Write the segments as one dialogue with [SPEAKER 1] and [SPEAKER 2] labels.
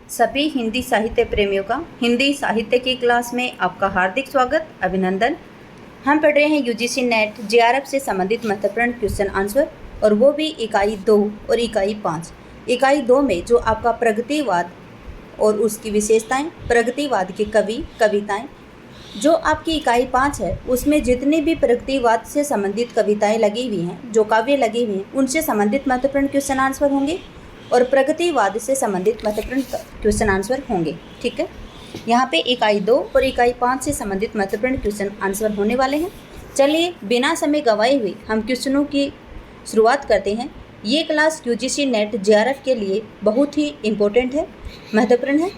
[SPEAKER 1] सभी हिंदी साहित्य प्रेमियों का हिंदी साहित्य की क्लास में आपका हार्दिक स्वागत, अभिनंदन। हम पढ़ रहे हैं यूजीसी नेट जेआरएफ से संबंधित महत्वपूर्ण क्वेश्चन आंसर, और वो भी इकाई 2 और इकाई 5। इकाई 2 में जो आपका प्रगतिवाद और उसकी विशेषताएं, प्रगतिवाद के कवि कविताएं, जो आपकी इकाई 5 है उसमें जितनी भी प्रगतिवाद से संबंधित कविताएं लगी हुई हैं, जो काव्य लगी हुई हैं, उनसे संबंधित महत्वपूर्ण क्वेश्चन आंसर होंगे और प्रगतिवाद से संबंधित महत्वपूर्ण क्वेश्चन आंसर होंगे। ठीक है, यहाँ पे इकाई 2 और इकाई 5 से संबंधित महत्वपूर्ण क्वेश्चन आंसर होने वाले हैं। चलिए बिना समय गंवाए हुए हम क्वेश्चनों की शुरुआत करते हैं। ये क्लास यूजीसी नेट जेआरएफ के लिए बहुत ही इम्पोर्टेंट है, महत्वपूर्ण है।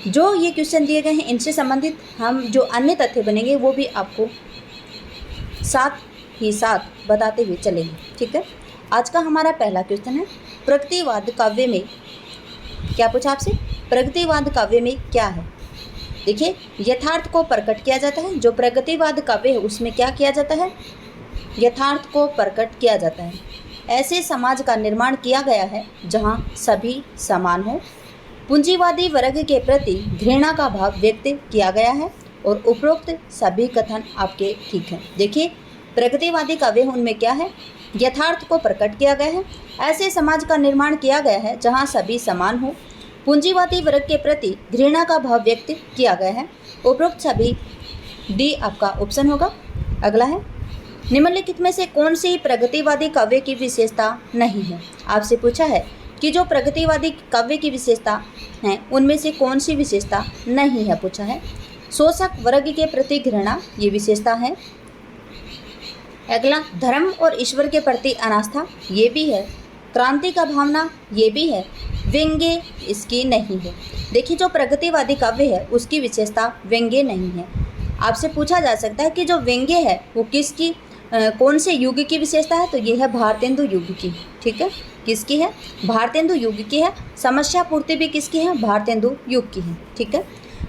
[SPEAKER 1] जो ये क्वेश्चन दिए गए हैं इनसे संबंधित हम जो अन्य तथ्य बनेंगे वो भी आपको साथ ही साथ बताते हुए चलेंगे। ठीक है, आज का हमारा पहला क्वेश्चन है, प्रगतिवाद काव्य में क्या पूछा आपसे, प्रगतिवाद काव्य में क्या है। देखिए, यथार्थ को प्रकट किया जाता है। जो प्रगतिवाद काव्य है उसमें क्या किया जाता है, यथार्थ को प्रकट किया जाता है। ऐसे समाज का निर्माण किया गया है जहां सभी समान हो। पूंजीवादी वर्ग के प्रति घृणा का भाव व्यक्त किया गया है और उपरोक्त सभी कथन आपके ठीक हैं। देखिए, प्रगतिवादी काव्य उनमें क्या है, यथार्थ को प्रकट किया गया है। ऐसे समाज का निर्माण किया गया है जहां सभी समान हो। पूंजीवादी वर्ग के प्रति घृणा का भाव व्यक्त किया गया है। उपरोक्त सभी, डी आपका ऑप्शन होगा। अगला है, निम्नलिखित में से कौन सी प्रगतिवादी काव्य की विशेषता नहीं है। आपसे पूछा है कि जो प्रगतिवादी काव्य की विशेषता हैं उनमें से कौन सी विशेषता नहीं है, पूछा है। शोषक वर्ग के प्रति घृणा, ये विशेषता है। अगला, धर्म और ईश्वर के प्रति अनास्था, ये भी है। क्रांति का भावना, ये भी है। व्यंग्य इसकी नहीं है। देखिए, जो प्रगतिवादी काव्य है उसकी विशेषता व्यंग्य नहीं है। आपसे पूछा जा सकता है कि जो व्यंग्य है वो किसकी कौन से युग की विशेषता है, तो ये है भारतेंदु युग की। ठीक है, किसकी है, भारतेंदु युग की है। समस्या पूर्ति भी किसकी है, भारतेंदु युग की है। ठीक है,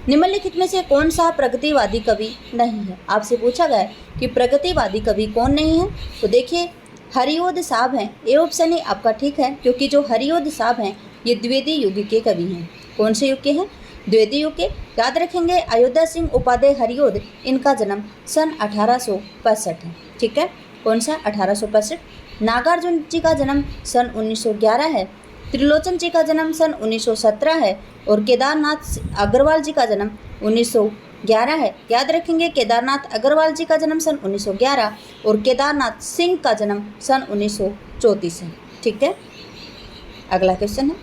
[SPEAKER 1] निम्नलिखित में से कौन सा प्रगतिवादी कवि नहीं है। आपसे पूछा गया है कि प्रगतिवादी कवि कौन नहीं है, तो देखिए हरिओद साहब हैं, ये ऑप्शन ही आपका ठीक है, क्योंकि जो हरिओद साहब हैं ये द्विवेदी युग के कवि हैं। कौन से युग के हैं, द्विवेदी युग के। याद रखेंगे, अयोध्या सिंह उपाध्याय हरिओद, इनका जन्म सन 1865 है। ठीक है, कौन सा, 1865। नागार्जुन जी का जन्म सन 1911 है। त्रिलोचन जी का जन्म सन 1917 है और केदारनाथ अग्रवाल जी का जन्म 1911 है। याद रखेंगे, केदारनाथ अग्रवाल जी का जन्म सन 1911 और केदारनाथ सिंह का जन्म सन 1934 है। ठीक है, अगला क्वेश्चन है,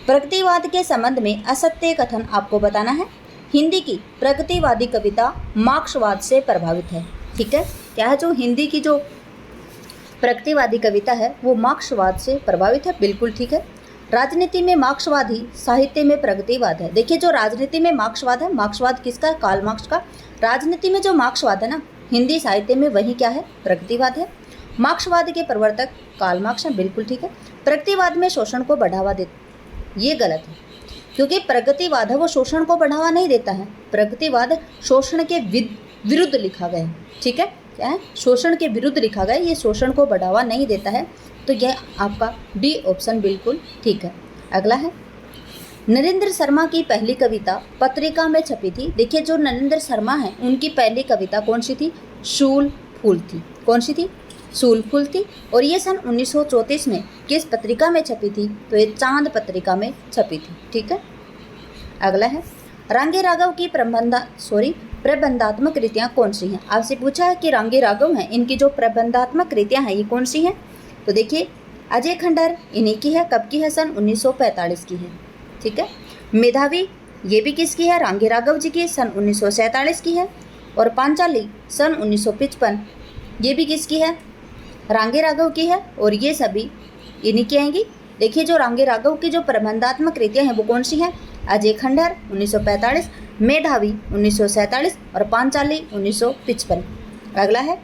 [SPEAKER 1] प्रगतिवाद के संबंध में असत्य कथन आपको बताना है। हिंदी की प्रगतिवादी कविता मार्क्सवाद से प्रभावित है। ठीक है, क्या है, जो हिंदी की जो प्रगतिवादी कविता है वो मार्क्सवाद से प्रभावित है, बिल्कुल ठीक है। राजनीति में मार्क्सवाद ही, साहित्य में प्रगतिवाद है। देखिए, जो राजनीति में मार्क्सवाद है, मार्क्सवाद किसका, कार्ल मार्क्स का। राजनीति में जो मार्क्सवाद है ना, हिंदी साहित्य में वही क्या है, प्रगतिवाद है। मार्क्सवाद के प्रवर्तक कार्ल मार्क्स हैं, बिल्कुल ठीक है। प्रगतिवाद में शोषण को बढ़ावा दे, ये गलत है, क्योंकि प्रगतिवाद है वो शोषण को बढ़ावा नहीं देता है। प्रगतिवाद शोषण के विरुद्ध लिखा गया है। ठीक है, क्या है, शोषण के विरुद्ध लिखा गया, ये शोषण को बढ़ावा नहीं देता है। तो यह आपका डी ऑप्शन बिल्कुल ठीक है। अगला है, नरेंद्र शर्मा की पहली कविता पत्रिका में छपी थी। देखिए, जो नरेंद्र शर्मा हैं उनकी पहली कविता कौन सी थी, शूल फूल थी। कौन सी थी, शूल फूल थी। और ये सन 1934 में किस पत्रिका में छपी थी, तो ये चांद पत्रिका में छपी थी। ठीक है, अगला है, रांगे राघव की प्रबंधात्मक कृतियाँ कौन सी हैं। आपसे पूछा है कि रांगे राघव हैं, इनकी जो प्रबंधात्मक कृतियाँ हैं ये कौन सी हैं, तो देखिए अजय खंडर इन्हीं की है। कब की है, सन 1945 की है। ठीक है, मेधावी ये भी किसकी है, रांगे राघव जी की, सन 1947 की है। और पांचाली सन 1955, ये भी किसकी है, रांगे राघव की है। और ये सभी इन्हीं की आएंगी। देखिए, जो रांगे राघव की जो प्रबंधात्मक कृतियाँ हैं वो कौन सी हैं, अजय खंडर 1945, मेधावी 1947 और पांचाली 1955। अगला है,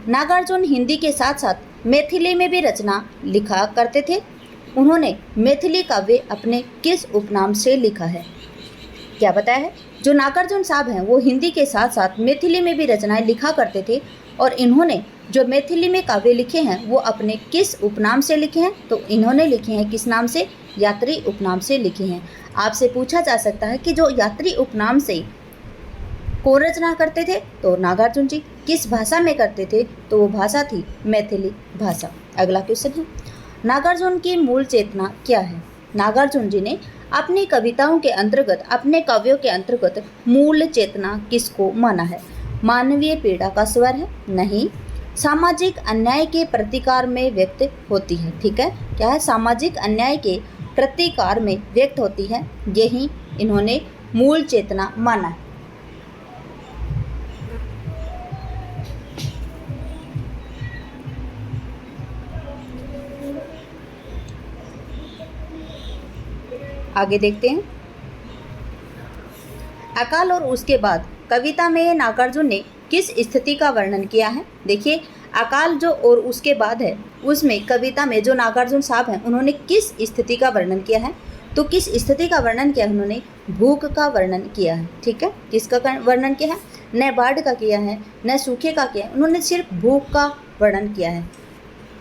[SPEAKER 1] नागार्जुन हिंदी के साथ साथ मैथिली में भी रचना लिखा करते थे। उन्होंने मैथिली काव्य अपने किस उपनाम से लिखा है, क्या बताया है। जो नागार्जुन साहब हैं वो हिंदी के साथ साथ मैथिली में भी रचनाएं लिखा करते थे और इन्होंने जो मैथिली में काव्य लिखे हैं वो अपने किस उपनाम से लिखे हैं? तो इन्होंने लिखे हैं किस नाम से? यात्री उपनाम से लिखे हैं। आपसे पूछा जा सकता है कि जो यात्री उपनाम से कौन रचना करते थे? तो नागार्जुन जी। किस भाषा में करते थे? तो वो भाषा थी मैथिली भाषा। अगला क्वेश्चन है, नागार्जुन की मूल चेतना क्या है? नागार्जुन जी ने अपनी कविताओं के अंतर्गत, अपने काव्यों के अंतर्गत मूल चेतना किसको माना है? मानवीय पीड़ा का स्वर है? नहीं। सामाजिक अन्याय के प्रतिकार में व्यक्त होती है। ठीक है, क्या है? सामाजिक अन्याय के प्रतिकार में व्यक्त होती है, यही इन्होंने मूल चेतना माना है। आगे देखते हैं, अकाल और उसके बाद कविता में नागार्जुन ने किस स्थिति का वर्णन किया है? देखिए, अकाल जो और उसके बाद है उसमें कविता में जो नागार्जुन साहब हैं उन्होंने किस स्थिति का वर्णन किया है? तो किस स्थिति का वर्णन किया है उन्होंने? भूख का वर्णन किया है। ठीक है, किसका वर्णन किया है? न बाढ़ का किया है, न सूखे का किया है, उन्होंने सिर्फ भूख का वर्णन किया है।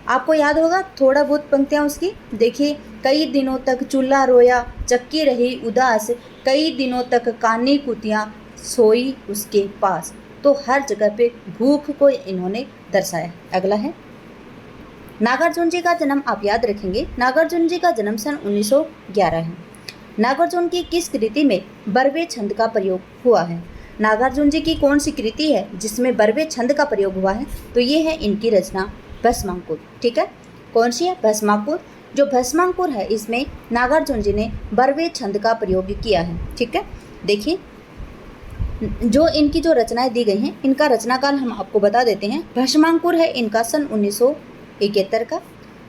[SPEAKER 1] आपको याद होगा थोड़ा बहुत पंक्तियाँ उसकी, देखिए, कई दिनों तक चूल्हा रोया, चक्की रही उदास, कई दिनों तक कानी कुतियाँ सोई उसके पास। तो हर जगह पे भूख को इन्होंने दर्शाया। अगला है, नागार्जुन जी का जन्म आप याद रखेंगे, नागार्जुन जी का जन्म सन 1911 है। नागार्जुन की किस कृति में बरवे छंद का प्रयोग हुआ है? नागार्जुन जी की कौन सी कृति है जिसमें बरवे छंद का प्रयोग हुआ है? तो ये है इनकी रचना भस्मांकुर। ठीक है, कौन सी है? भस्मांकुर। जो भस्मांकुर है इसमें नागार्जुन जी ने बरवे छंद का प्रयोग किया है। ठीक है, देखिए, जो इनकी जो रचनाएं दी गई हैं इनका रचनाकाल हम आपको बता देते हैं। भस्मांकुर है इनका सन 1971 का।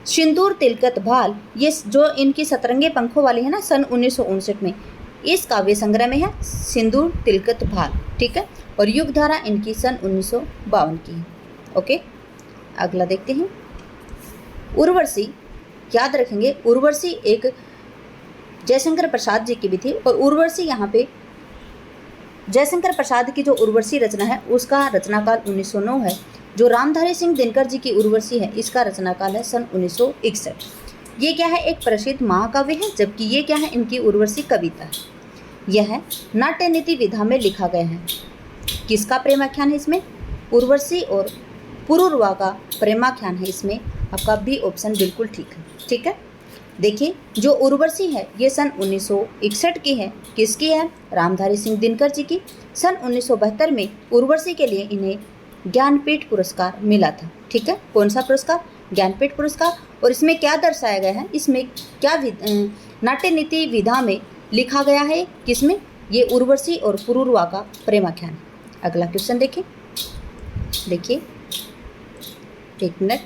[SPEAKER 1] सिंदूर तिलकत भाल, ये जो इनकी सतरंगे पंखों वाली है ना, सन 1959 में इस काव्य संग्रह में है सिंदूर तिलकत भाल। ठीक है, और युग धारा इनकी सन 1952 की है। ओके, अगला देखते हैं, उर्वशी। याद रखेंगे, उर्वशी एक जयशंकर प्रसाद जी की भी थी, और उर्वशी यहाँ पे जयशंकर प्रसाद की जो उर्वशी रचना है उसका रचनाकाल 1909 है। जो रामधारी सिंह दिनकर जी की उर्वशी है इसका रचनाकाल है सन 1961। ये क्या है? एक प्रसिद्ध महाकाव्य है, जबकि ये क्या है? इनकी उर्वशी कविता है। यह नाट्य नीति विधा में लिखा गया है। किसका प्रेमाख्यान है इसमें? उर्वशी और पुरुरवा का प्रेमाख्यान है इसमें। आपका बी ऑप्शन बिल्कुल ठीक है। ठीक है, देखिए, जो उर्वशी है ये सन 1961 की है। किसकी है? रामधारी सिंह दिनकर जी की। सन 1972 में उर्वशी के लिए इन्हें ज्ञानपीठ पुरस्कार मिला था। ठीक है, कौन सा पुरस्कार? ज्ञानपीठ पुरस्कार। और इसमें क्या दर्शाया गया है? इसमें क्या नाट्य नीति विधा में लिखा गया है? किसमें? ये उर्वशी और पुरुरवा का प्रेमाख्यान। अगला क्वेश्चन देखिए, एक मिनट।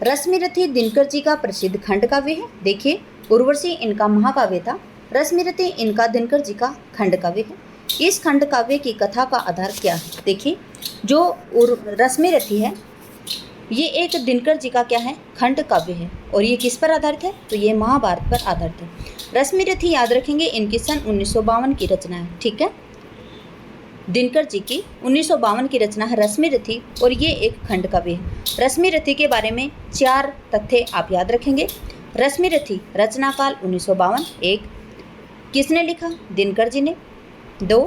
[SPEAKER 1] रश्मिरथी दिनकर जी का प्रसिद्ध खंड काव्य है। देखिए, उर्वशी इनका महाकाव्य था, रश्मिरथी इनका दिनकर जी का खंड काव्य है। इस खंड काव्य की कथा का आधार क्या है? देखिए, जो रश्मिरथी है ये एक दिनकर जी का क्या है? खंड काव्य है। और ये किस पर आधारित है? तो ये महाभारत पर आधारित है। रश्मिरथी याद रखेंगे इनकी सन 1952 की रचना है। ठीक है, दिनकर जी की 1952 की रचना है रश्मिरथी, और ये एक खंड काव्य है। रश्मिरथी के बारे में 4 तथ्य आप याद रखेंगे। रश्मिरथी रचनाकाल 1952। 1, किसने लिखा? दिनकर जी ने। 2,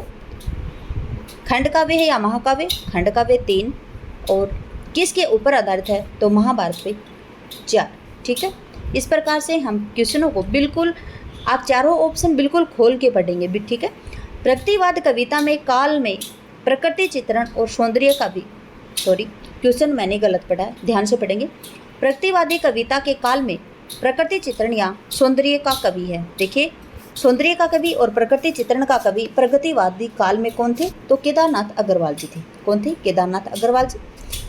[SPEAKER 1] खंड काव्य है या महाकाव्य? खंड काव्य। 3, और किसके ऊपर आधारित है? तो महाभारत पे। 4, ठीक है। इस प्रकार से हम क्वेश्चनों को बिल्कुल, आप चारों ऑप्शन बिल्कुल खोल के पढ़ेंगे भी। ठीक है, प्रगतिवाद कविता में काल में प्रकृति चित्रण और सौंदर्य का भी, क्वेश्चन मैंने गलत पढ़ा है, ध्यान से पढ़ेंगे। प्रगतिवादी कविता के काल में प्रकृति चित्रण या सौंदर्य का कवि है। देखिए, सौंदर्य का कवि और प्रकृति चित्रण का कवि प्रगतिवादी काल में कौन थे? तो केदारनाथ अग्रवाल जी थे। कौन थे? केदारनाथ अग्रवाल जी।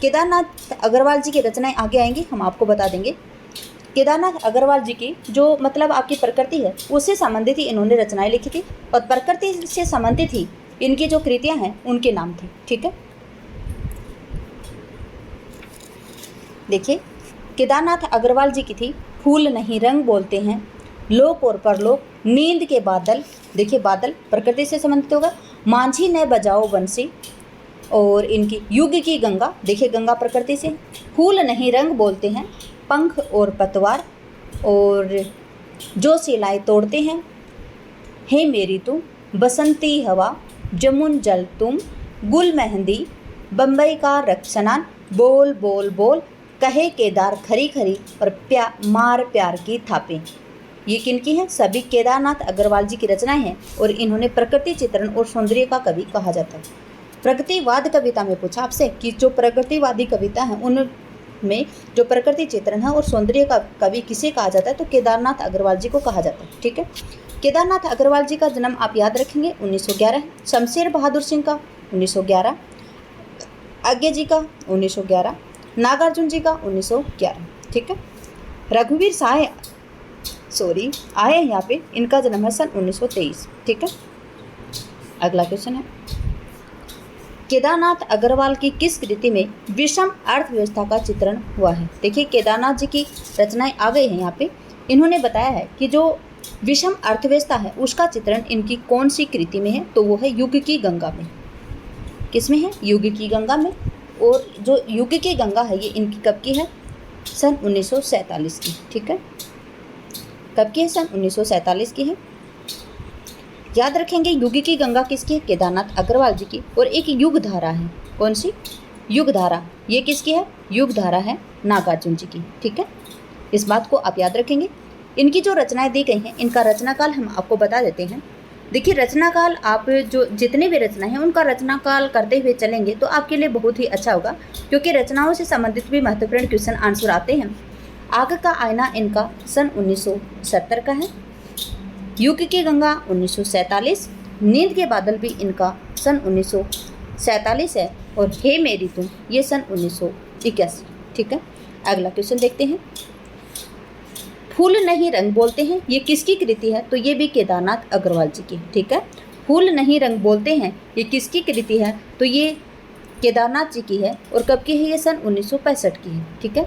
[SPEAKER 1] केदारनाथ अग्रवाल जी की रचनाएं आगे आएंगी, हम आपको बता देंगे। केदारनाथ अग्रवाल जी की जो मतलब आपकी प्रकृति है उससे संबंधित ही इन्होंने रचनाएं लिखी थी, और प्रकृति से संबंधित ही इनकी जो कृतियां हैं उनके नाम थे। ठीक है, देखिए, केदारनाथ अग्रवाल जी की थी फूल नहीं रंग बोलते हैं, लोक और परलोक, नींद के बादल। देखिए, बादल प्रकृति से संबंधित होगा। मांझी ने बजाओ बंसी, और इनकी युग की गंगा, देखिए गंगा प्रकृति से। फूल नहीं रंग बोलते हैं, पंख और पतवार, और जो सिलाई तोड़ते हैं। हे मेरी तुम, बसंती हवा, जमुन जल तुम, गुल मेहंदी, बम्बई का रक्सनान, बोल बोल बोल, कहे केदार खरी खरी, और मार प्यार की थापें। ये किनकी हैं? सभी केदारनाथ अग्रवाल जी की रचनाएं हैं और इन्होंने प्रकृति चित्रण और सौंदर्य का कवि कहा जाता है। प्रकृतिवाद कविता में पूछा आपसे कि जो प्रकृतिवादी कविता है उनमें जो प्रकृति चित्रण है और सौंदर्य का कवि किसे कहा जाता है, तो केदारनाथ अग्रवाल जी को कहा जाता है। ठीक है, केदारनाथ अग्रवाल जी का जन्म आप याद रखेंगे 1911, शमशेर बहादुर सिंह का 1911, आज्ञा जी का 1911, नागार्जुन जी का 1911। ठीक है, रघुवीर साय आए हैं यहाँ पे, इनका जन्म है सन 1923। ठीक है, अगला क्वेश्चन है, केदारनाथ अग्रवाल की किस कृति में विषम अर्थव्यवस्था का चित्रण हुआ है? देखिए केदारनाथ जी की रचनाएं आ गई हैं यहाँ पे। इन्होंने बताया है कि जो विषम अर्थव्यवस्था है उसका चित्रण इनकी कौन सी कृति में है, तो वो है युग की गंगा में। किस में है? युग की गंगा में। और जो युग की गंगा है ये इनकी कब की है? सन 1947 की। ठीक है, कब की है? सन 1947 की है। याद रखेंगे युग की गंगा किसकी है? केदारनाथ अग्रवाल जी की। और एक युग धारा है, कौन सी? युग धारा, ये किसकी है? युग धारा है नागार्जुन जी की। ठीक है, इस बात को आप याद रखेंगे। इनकी जो रचनाएं दी गई हैं इनका रचनाकाल हम आपको बता देते हैं। देखिए रचनाकाल, आप जो जितने भी रचना है उनका रचनाकाल करते हुए चलेंगे तो आपके लिए बहुत ही अच्छा होगा, क्योंकि रचनाओं से संबंधित भी महत्वपूर्ण क्वेश्चन आंसर आते हैं। आग का आईना इनका सन 1970 का है, युग की गंगा 1947, नींद के बादल भी इनका सन 1947 है, और हे मेरी तुम ये सन 1981। ठीक है, अगला क्वेश्चन देखते हैं, फूल नहीं रंग बोलते हैं ये किसकी कृति है? तो ये भी केदारनाथ अग्रवाल जी की। ठीक है, फूल नहीं रंग बोलते हैं ये किसकी कृति है? तो ये केदारनाथ जी की है। और कब की है? ये सन 1965 की है। ठीक है,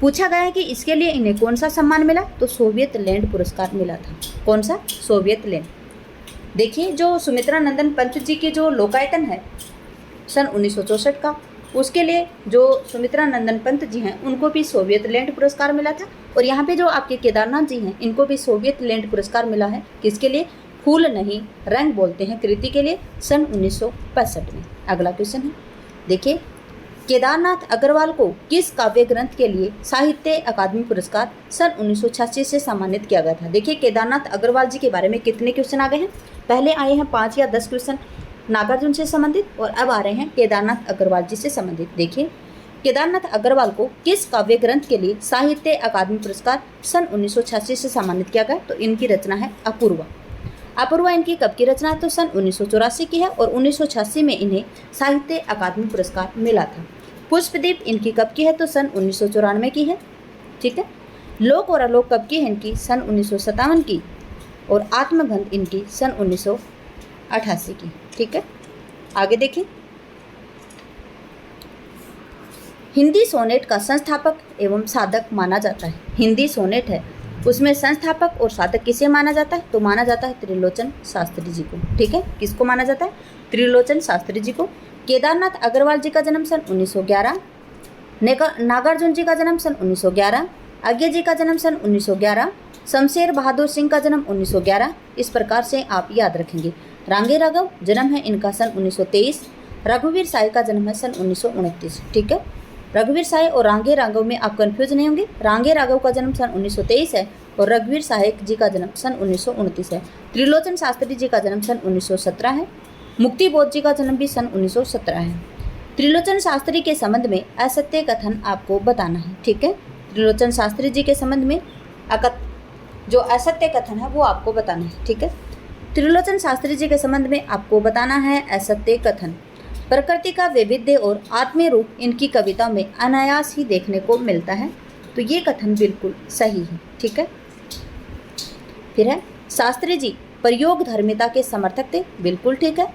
[SPEAKER 1] पूछा गया है कि इसके लिए इन्हें कौन सा सम्मान मिला? तो सोवियत लैंड पुरस्कार मिला था। कौन सा? Soviet land. देखिए जो सुमित्रा नंदन पंत जी के जो लोकायतन है सन 1964 का, उसके लिए जो सुमित्रा नंदन पंत जी हैं उनको भी सोवियत लैंड पुरस्कार मिला था। और यहाँ पे जो आपके केदारनाथ जी हैं इनको भी सोवियत लैंड पुरस्कार मिला है। किसके लिए? फूल नहीं रंग बोलते हैं कृति के लिए, सन 1965 में। अगला क्वेश्चन है, देखिए केदारनाथ अग्रवाल को किस काव्य ग्रंथ के लिए साहित्य अकादमी पुरस्कार सन 1986 से सम्मानित किया गया था? देखिए केदारनाथ अग्रवाल जी के बारे में कितने क्वेश्चन आ गए हैं? पहले आए हैं 5 या 10 क्वेश्चन नागार्जुन से संबंधित, और अब आ रहे हैं केदारनाथ अग्रवाल जी से संबंधित। देखिए केदारनाथ अग्रवाल को किस काव्य ग्रंथ के लिए साहित्य अकादमी पुरस्कार सन 1986 से सम्मानित किया गया? तो इनकी रचना है अपूर्वा। अपूर्वा इनकी कब की रचना है? तो सन 1984 की है, और 1986 में इन्हें साहित्य अकादमी पुरस्कार मिला था। पुष्पदीप इनकी कब की है? तो सन 1994 की है। ठीक है, लोक और आलोक कब की है इनकी? सन 1957 की, और आत्मगंध इनकी सन 1988 की। ठीक है, आगे देखिए, हिंदी सोनेट का संस्थापक एवं साधक माना जाता है। हिंदी सोनेट है उसमें संस्थापक और साधक किसे माना जाता है? तो माना जाता है त्रिलोचन शास्त्री जी को। ठीक है, किसको माना जाता है? त्रिलोचन शास्त्री जी को। केदारनाथ अग्रवाल जी का जन्म सन 1911, नागार्जुन जी का जन्म सन 1911, आज्ञा जी का जन्म सन 1911, शमशेर बहादुर सिंह का जन्म 1911। इस प्रकार से आप याद रखेंगे। रांगे राघव जन्म है इनका सन 1923, रघुवीर साय का जन्म है सन 1929। ठीक है, रघुवीर साय और रांगे राघव में आप कंफ्यूज नहीं होंगे। रांगे राघव का जन्म सन 1923 है और रघुवीर साय जी का जन्म सन 1929 है। त्रिलोचन शास्त्री जी का जन्म सन 1917 है। मुक्ति बोध जी का जन्म भी सन 1917 है। त्रिलोचन शास्त्री के संबंध में असत्य कथन आपको बताना है। ठीक है, त्रिलोचन शास्त्री जी के संबंध में जो असत्य कथन है वो आपको बताना है। ठीक है, त्रिलोचन शास्त्री जी के संबंध में आपको बताना है असत्य कथन। प्रकृति का वैविध्य और आत्मीय रूप इनकी कविता में अनायास ही देखने को मिलता है, तो ये कथन बिल्कुल सही है। ठीक है, फिर है शास्त्री जी प्रयोग धर्मिता के समर्थक थे, बिल्कुल ठीक है।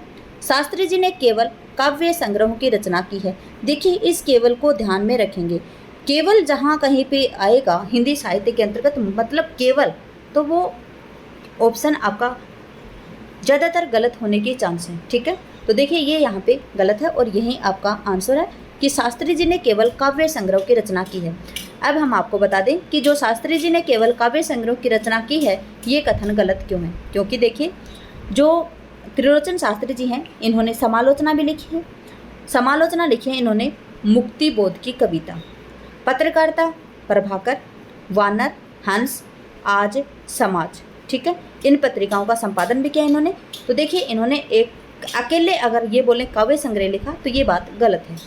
[SPEAKER 1] शास्त्री जी ने केवल काव्य संग्रहों की रचना की है। देखिए इस केवल को ध्यान में रखेंगे। केवल जहाँ कहीं पे आएगा हिंदी साहित्य के अंतर्गत मतलब केवल, तो वो ऑप्शन आपका ज़्यादातर गलत होने के चांस हैं। ठीक है, तो देखिए ये यहाँ पे गलत है और यही आपका आंसर है कि शास्त्री जी ने केवल काव्य संग्रह की रचना की है। अब हम आपको बता दें कि जो शास्त्री जी ने केवल काव्य संग्रह की रचना की है ये कथन गलत क्यों है, क्योंकि देखिए जो त्रिलोचन शास्त्री जी हैं इन्होंने समालोचना भी लिखी है। समालोचना लिखी है इन्होंने मुक्ति बोध की कविता, पत्रकारिता, प्रभाकर, वानर, हंस, आज, समाज, ठीक है, इन पत्रिकाओं का संपादन भी किया इन्होंने। तो देखिए इन्होंने एक अकेले अगर ये बोलें काव्य संग्रह लिखा तो ये बात गलत है।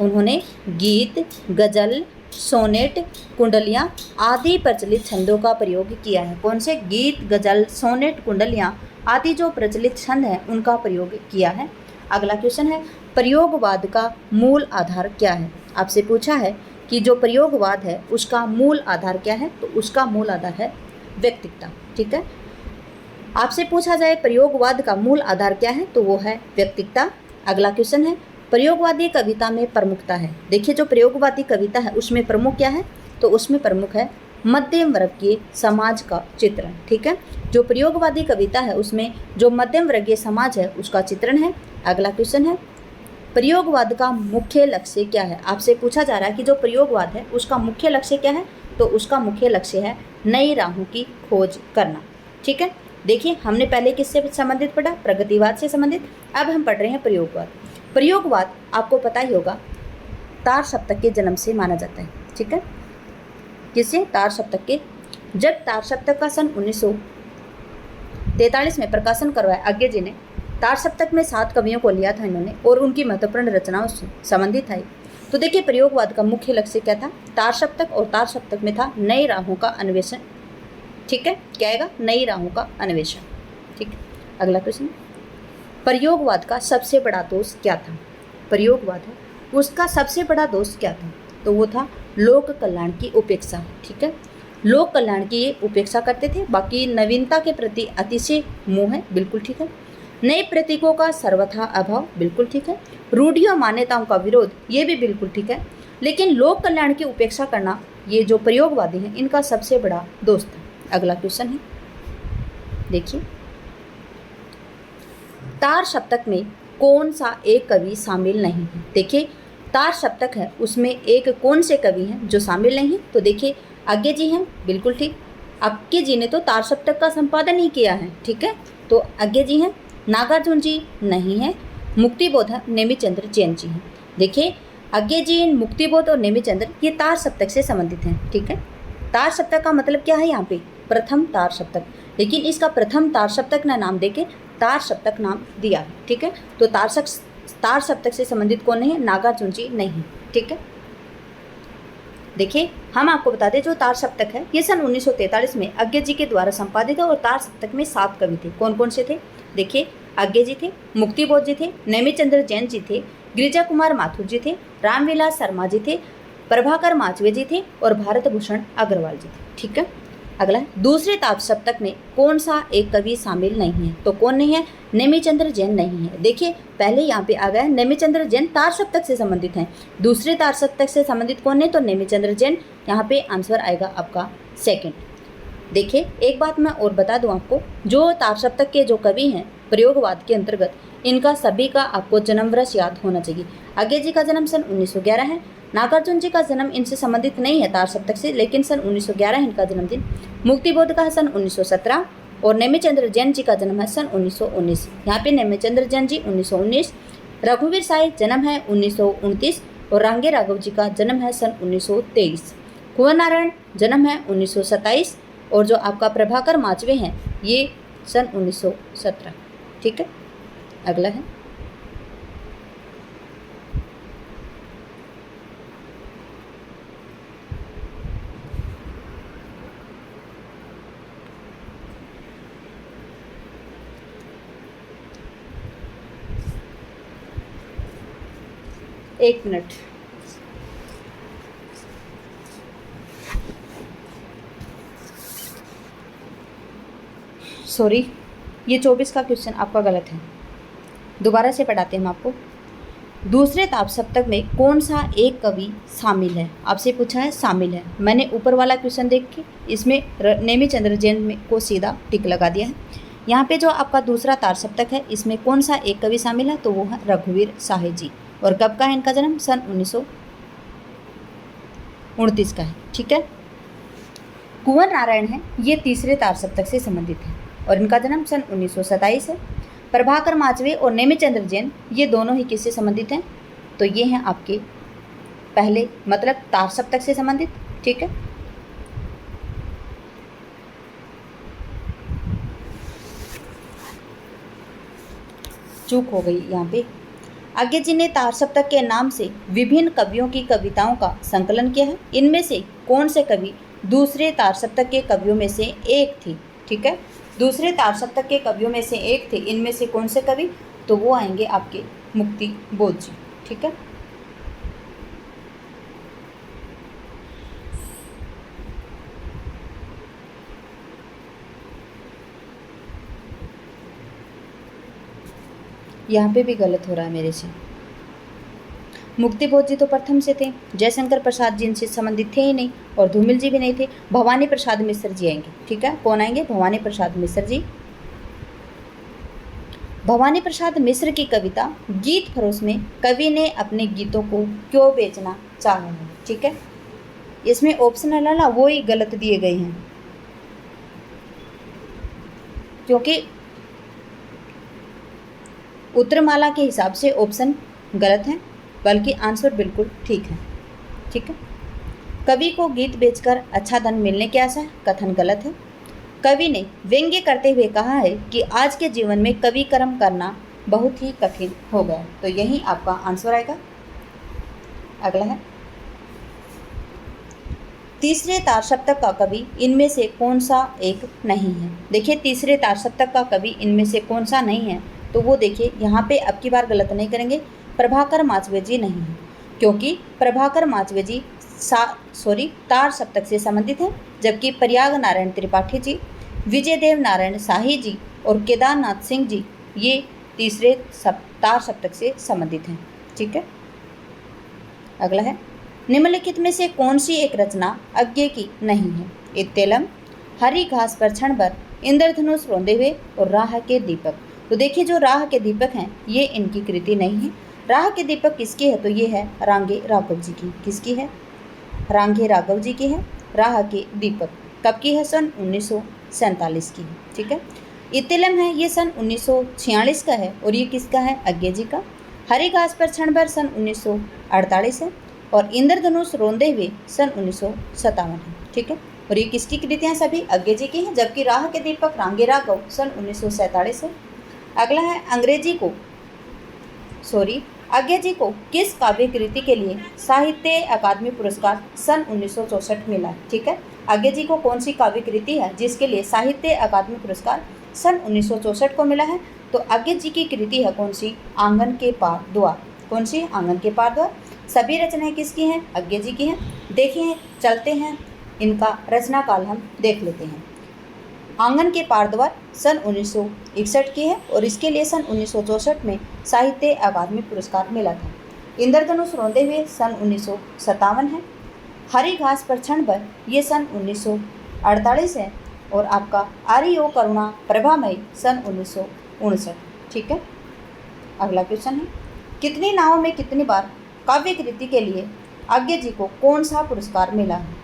[SPEAKER 1] उन्होंने गीत, गज़ल, सोनेट, कुंडलियाँ आदि प्रचलित छंदों का प्रयोग किया है। कौन से? गीत, गज़ल, सोनेट, कुंडलियाँ आदि जो प्रचलित छंद हैं उनका प्रयोग किया है। अगला क्वेश्चन है प्रयोगवाद का मूल आधार क्या है। आपसे पूछा है कि जो प्रयोगवाद है उसका मूल आधार क्या है, तो उसका मूल आधार है व्यक्तिकता, ठीक है। आपसे पूछा जाए प्रयोगवाद का मूल आधार क्या है, तो वो है व्यक्तिकता। अगला क्वेश्चन है प्रयोगवादी कविता में प्रमुखता है। देखिए जो प्रयोगवादी कविता है उसमें प्रमुख क्या है, तो उसमें प्रमुख है मध्यम वर्गीय समाज का चित्रण, ठीक है। जो प्रयोगवादी कविता है उसमें जो मध्यम वर्गीय समाज है उसका चित्रण है। अगला क्वेश्चन है प्रयोगवाद का मुख्य लक्ष्य क्या है। आपसे पूछा जा रहा है कि जो प्रयोगवाद है उसका मुख्य लक्ष्य क्या है, तो उसका मुख्य लक्ष्य है नई राहों की खोज करना, ठीक है। देखिए हमने पहले किससे संबंधित पढ़ा, प्रगतिवाद से संबंधित। अब हम पढ़ रहे हैं प्रयोगवाद। प्रयोगवाद आपको पता ही होगा तार सप्तक के जन्म से माना जाता है, ठीक है। किससे? तार सप्तक के। जब तार सप्तक का सन 1943 में प्रकाशन करवाया आज्ञे जी ने, तार सप्तक में 7 कवियों को लिया था इन्होंने और उनकी महत्वपूर्ण रचनाओं से संबंधित है। तो देखिए प्रयोगवाद का मुख्य लक्ष्य क्या था, तार सप्तक, और तार सप्तक में था नई राहों का अन्वेषण, ठीक है। क्या आएगा? नई राहों का अन्वेषण, ठीक है। अगला प्रश्न प्रयोगवाद का सबसे बड़ा दोष क्या था। प्रयोगवाद है उसका सबसे बड़ा दोष क्या था, तो वो था लोक कल्याण की उपेक्षा, ठीक है। लोक कल्याण की ये उपेक्षा करते थे, बाकी नवीनता के प्रति अतिशय मोह है, बिल्कुल ठीक है। नए प्रतीकों का सर्वथा अभाव, बिल्कुल ठीक है। रूढ़ियों मान्यताओं का विरोध, ये भी बिल्कुल ठीक है। लेकिन लोक कल्याण की उपेक्षा करना ये जो प्रयोगवादी हैं इनका सबसे बड़ा दोष था। अगला क्वेश्चन है देखिए तार सप्तक में कौन सा एक कवि शामिल नहीं है। देखिए तार सप्तक है उसमें एक कौन से कवि हैं जो शामिल नहीं है, तो देखिए आज्ञे जी हैं, बिल्कुल ठीक। आज्ञे जी ने तो तार सप्तक का संपादन ही किया है, ठीक है, तो आज्ञे जी हैं। नागार्जुन जी नहीं है। मुक्तिबोध है, नेमिचंद्र जैन जी हैं। देखिए आज्ञे जी, मुक्तिबोध और नेमिचंद्र ये तार सप्तक से संबंधित हैं, ठीक है। तार सप्तक का मतलब क्या है यहाँ पे, प्रथम तार सप्तक, लेकिन इसका प्रथम तार सप्तक ना नाम देके तार सप्तक नाम दिया है, ठीक है। तो तार सप्तक से संबंधित कौन नहीं है, नागार्जुन जी नहीं, ठीक है। देखिए हम आपको बता दें जो तार सप्तक है ये सन 1943 में आज्ञे जी के द्वारा संपादित है और तार सप्तक में 7 कवि थे। कौन कौन से थे? देखिए आज्ञे जी थे, मुक्तिबोध जी थे, नेमिचंद्र जैन जी थे, गिरिजा कुमार माथुर जी थे, रामविलास शर्मा जी थे, प्रभाकर माचवे जी थे और भारत भूषण अग्रवाल जी थे, ठीक है। अगला दूसरे तार सप्तक में कौन सा एक कवि शामिल नहीं है, तो कौन नहीं है, नेमिचंद्र जैन नहीं है। देखिए पहले यहाँ पे आ गया नेमिचंद्र जैन तार सप्तक से संबंधित हैं, दूसरे तार सप्तक से संबंधित कौन है, तो नेमिचंद्र जैन। यहाँ पे आंसर आएगा आपका सेकंड। देखिए एक बात मैं और बता दूं आपको, जो तार सप्तक के जो कवि हैं प्रयोगवाद के अंतर्गत इनका सभी का आपको जन्म वर्ष याद होना चाहिए। आज्ञे जी का जन्म सन 1911 है। नागार्जुन जी का जन्म इनसे संबंधित नहीं है तार सप्तक से, लेकिन सन 1911 इनका जन्मदिन। मुक्तिबोध का है सन 1917 और नेमिचंद्र जैन जी का जन्म है सन 1919। यहाँ पे नेमिचंद्र जैन जी 1919, रघुवीर साई जन्म है 1929 और रांगे राघव जी का जन्म है सन 1923। कुंवर नारायण जन्म है 1927 और जो आपका प्रभाकर माचवे हैं ये सन 1917, ठीक है। अगला है एक मिनट, सॉरी ये 24 का क्वेश्चन आपका गलत है, दोबारा से पढ़ाते हैं हम आपको। दूसरे ताप सप्तक में कौन सा एक कवि शामिल है, आपसे पूछा है शामिल है। मैंने ऊपर वाला क्वेश्चन देख के इसमें नेमिचंद्र जैन को सीधा टिक लगा दिया है। यहाँ पे जो आपका दूसरा तार सप्तक है, इसमें कौन सा एक कवि शामिल है, तो वो है रघुवीर शाही जी। और कब का है इनका जन्म, सन 1929 का है। ठीक है। कुंवर नारायण है, ये तीसरे तार सप्तक से संबंधित है और इनका जन्म सन 1927 है। प्रभाकर माचवे और नेमिचंद्र जैन ये दोनों ही किससे संबंधित हैं, तो ये हैं आपके पहले मतलब तार सप्तक से संबंधित। ठीक है। चूक हो गई यहाँ पे। आगे जी ने तार सप्तक के नाम से विभिन्न कवियों की कविताओं का संकलन किया है। इनमें से कौन से कवि दूसरे तार सप्तक के कवियों में से एक थी। ठीक है। दूसरे तार सप्तक के कवियों में से एक थे, इनमें से कौन से कवि, तो वो आएंगे आपके मुक्ति बोध जी। ठीक है। यहाँ पे भी गलत हो रहा है मेरे से। मुक्ति बोध जी तो प्रथम से थे, जयशंकर प्रसाद जी इनसे संबंधित थे ही नहीं और धूमिल जी भी नहीं थे। भवानी प्रसाद मिश्र जी आएंगे। ठीक है। कौन आएंगे, भवानी प्रसाद मिश्र जी। भवानी प्रसाद मिश्र की कविता गीत फरोश में कवि ने अपने गीतों को क्यों बेचना चाहा है। ठीक है। इसमें ऑप्शनल है ना, वो ही गलत दिए गए हैं क्योंकि उत्तरमाला के हिसाब से ऑप्शन गलत है, बल्कि आंसर बिल्कुल ठीक है। ठीक है। कवि को गीत बेचकर अच्छा धन मिलने की आशा है, कथन गलत है। कवि ने व्यंग्य करते हुए कहा है कि आज के जीवन में कवि कर्म करना बहुत ही कठिन हो गया, तो यही आपका आंसर आएगा। अगला है तीसरे तार सप्तक का कवि इनमें से कौन सा एक नहीं है। देखिए तीसरे तार सप्तक का कवि इनमें से कौन सा नहीं है, तो वो देखिए यहाँ पे अब की बार गलत नहीं करेंगे, प्रभाकर माचवे जी नहीं है, क्योंकि प्रभाकर माचवे जी तार सप्तक से संबंधित है, जबकि प्रयाग नारायण त्रिपाठी जी, विजयदेव नारायण शाही जी और केदारनाथ सिंह जी ये तीसरे तार सप्तक से संबंधित हैं। ठीक है। अगला है निम्नलिखित में से कौन सी एक रचना अज्ञे की नहीं है। इत्तेलम, हरी घास पर क्षण भर, इंद्रधनुष रोंदे हुए और राह के दीपक। तो देखिए जो राह के दीपक हैं ये इनकी कृति नहीं है। राह के दीपक किसकी है, तो ये है रांगे राघव जी की। किसकी है, रांगे राघव जी की है राह के दीपक। कब की है, सन 1947 की है। ठीक है। इत्तेलम है ये सन 1946 का है और ये किसका है, अज्ञे जी का। हरी घास पर क्षण भर सन 1948 है और इंद्रधनुष रोंदे हुए सन 1957 है। ठीक है। और ये किसकी कृतियाँ सभी अज्ञे जी की हैं, जबकि राह के दीपक रांगे राघव सन 1947 है। अगला है अज्ञे जी को किस काव्य कृति के लिए साहित्य अकादमी पुरस्कार सन 1964 मिला है। ठीक है। अज्ञे जी को कौन सी काव्य कृति है जिसके लिए साहित्य अकादमी पुरस्कार सन 1964 को मिला है, तो अज्ञे जी की कृति है कौन सी, आंगन के पार द्वार। कौन सी, आंगन के पार द्वार। सभी रचनाएं किसकी हैं, अज्ञे जी की हैं। देखिए चलते हैं इनका रचना काल हम देख लेते हैं। आंगन के पार द्वार सन 1961 की है और इसके लिए सन 1964 में साहित्य अकादमी पुरस्कार मिला था। इंद्रधनुष रोंदे हुए सन 1957 है। हरी घास पर क्षण भर ये सन 1948 है और आपका आर्यो करुणा प्रभामयी सन 1959। ठीक है। अगला क्वेश्चन है कितनी नावों में कितनी बार काव्य कृति के लिए अज्ञे जी को कौन सा पुरस्कार मिला है।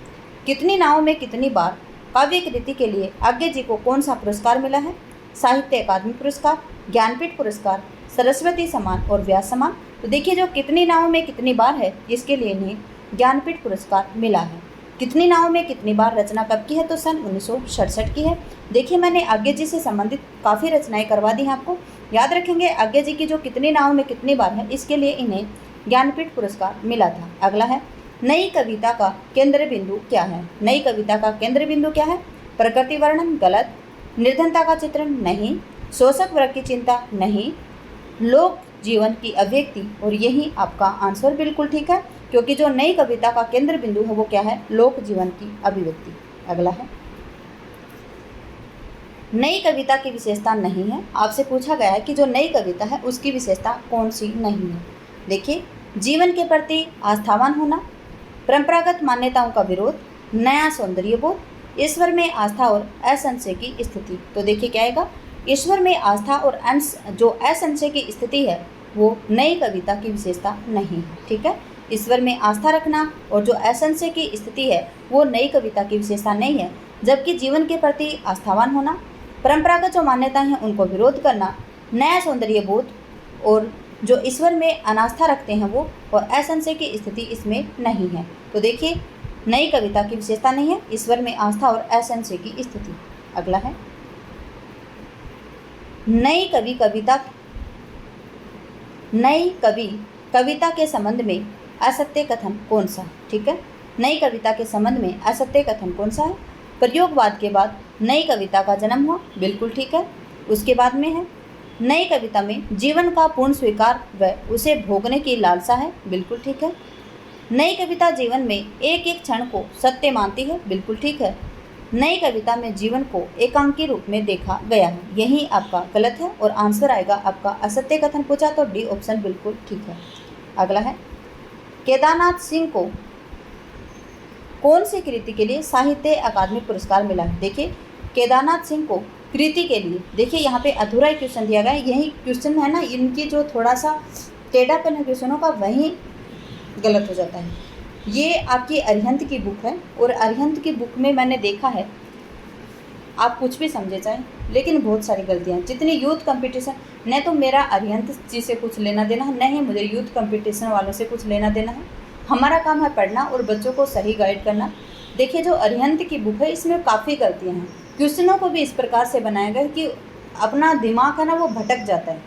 [SPEAKER 1] कितनी नावों में कितनी बार काव्य कृति के लिए अज्ञे जी को कौन सा पुरस्कार मिला है, साहित्य अकादमी पुरस्कार, ज्ञानपीठ पुरस्कार, सरस्वती सम्मान और व्यास सम्मान। तो देखिए जो कितनी नावों में कितनी बार है इसके लिए इन्हें ज्ञानपीठ पुरस्कार मिला है। कितनी नावों में कितनी बार रचना कब की है, तो सन 1967 की है। देखिए मैंने अज्ञे जी से संबंधित काफ़ी रचनाएं करवा दी हैं आपको, याद रखेंगे अज्ञे जी की जो कितनी नावों में कितनी बार है इसके लिए इन्हें ज्ञानपीठ पुरस्कार मिला था। अगला है नई कविता का केंद्र बिंदु क्या है। नई कविता का केंद्र बिंदु क्या है, प्रकृति वर्णन गलत, निर्धनता का चित्रण नहीं, शोषक वर्ग की चिंता नहीं, लोक जीवन की अभिव्यक्ति। और यही आपका आंसर बिल्कुल ठीक है, क्योंकि जो नई कविता का केंद्र बिंदु है वो क्या है, लोक जीवन की अभिव्यक्ति। अगला है नई कविता की विशेषता नहीं है। आपसे पूछा गया है कि जो नई कविता है उसकी विशेषता कौन सी नहीं है। देखिए जीवन के प्रति आस्थावान होना, परंपरागत मान्यताओं का विरोध, नया सौंदर्य बोध, ईश्वर में आस्था और असंशय की स्थिति। तो देखिए क्या आएगा, ईश्वर में आस्था और अंश जो असंशय की स्थिति है वो नई कविता की विशेषता नहीं है। ठीक है, ईश्वर में आस्था रखना और जो असंशय की स्थिति है वो नई कविता की विशेषता नहीं है, जबकि जीवन के प्रति आस्थावान होना, परंपरागत जो मान्यताएं हैं उनको विरोध करना, नया सौंदर्य बोध और जो ईश्वर में अनास्था रखते हैं वो और असंशय की स्थिति इसमें नहीं है। तो देखिए, नई कविता की विशेषता नहीं है, ईश्वर में आस्था और असंशय की स्थिति। अगला है नई कविता के संबंध में असत्य कथन कौन सा। ठीक है, नई कविता के संबंध में असत्य कथन कौन सा है। प्रयोगवाद के बाद नई कविता का जन्म हुआ, बिल्कुल ठीक है। उसके बाद में है नई कविता में जीवन का पूर्ण स्वीकार व उसे भोगने की लालसा है, बिल्कुल ठीक है। नई कविता जीवन में एक एक क्षण को सत्य मानती है, बिल्कुल ठीक है। नई कविता में जीवन को एकांकी रूप में देखा गया है, यही आपका गलत है और आंसर आएगा आपका असत्य कथन पूछा तो डी ऑप्शन बिल्कुल ठीक है। अगला है केदारनाथ सिंह को कौन सी कृति के लिए साहित्य अकादमी पुरस्कार मिला है। देखिए, केदारनाथ सिंह को कृति के लिए, देखिए यहाँ पे अधूरा क्वेश्चन दिया गया है, यही क्वेश्चन है ना, इनकी जो थोड़ा सा टेढ़ापन है क्वेश्चनों का वही गलत हो जाता है। ये आपकी अरिहंत की बुक है और अरिहंत की बुक में मैंने देखा है, आप कुछ भी समझे चाहें, लेकिन बहुत सारी गलतियाँ, जितनी यूथ कंपटीशन, न तो मेरा अरिहंत जी से कुछ लेना देना है, न ही मुझे यूथ कंपटीशन वालों से कुछ लेना देना है। हमारा काम है पढ़ना और बच्चों को सही गाइड करना। देखिए, जो अरिहंत की बुक है इसमें काफ़ी गलतियाँ हैं, क्वेश्चनों को भी इस प्रकार से बनाया गया कि अपना दिमाग है ना वो भटक जाता है।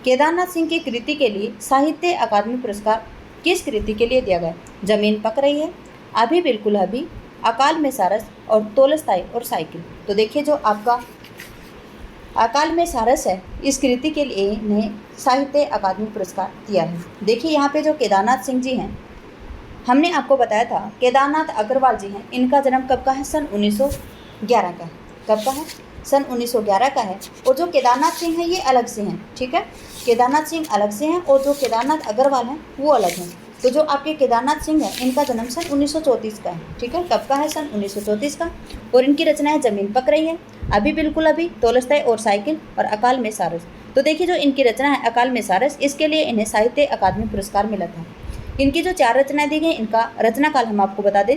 [SPEAKER 1] केदारनाथ सिंह की कृति के लिए साहित्य अकादमी पुरस्कार किस कृति के लिए दिया गया। जमीन पक रही है, अभी बिल्कुल अभी, अकाल में सारस और तोलस्ताई और साइकिल। तो देखिए, जो आपका अकाल में सारस है इस कृति के लिए इन्हें साहित्य अकादमी पुरस्कार दिया है। देखिए, यहाँ पे जो केदारनाथ सिंह जी हैं, हमने आपको बताया था केदारनाथ अग्रवाल जी हैं, इनका जन्म कब का है, सन 1911 का है। कब का है, सन 1911 का है। और जो केदारनाथ सिंह हैं ये अलग से हैं, ठीक है, केदारनाथ सिंह अलग से हैं और जो केदारनाथ अग्रवाल हैं वो अलग हैं। तो जो आपके केदारनाथ सिंह हैं इनका जन्म सन 1934 का है। ठीक है, कब का है, सन 1934 का। और इनकी रचना है जमीन पक रही है, अभी बिल्कुल अभी, तोलस्ताई और साइकिल और अकाल में सारस। तो देखिए, जो इनकी रचना है अकाल में सारस, इसके लिए इन्हें साहित्य अकादमी पुरस्कार मिला था। इनकी जो 4 रचनाएं दी गई, इनका रचना काल हम आपको बता दें।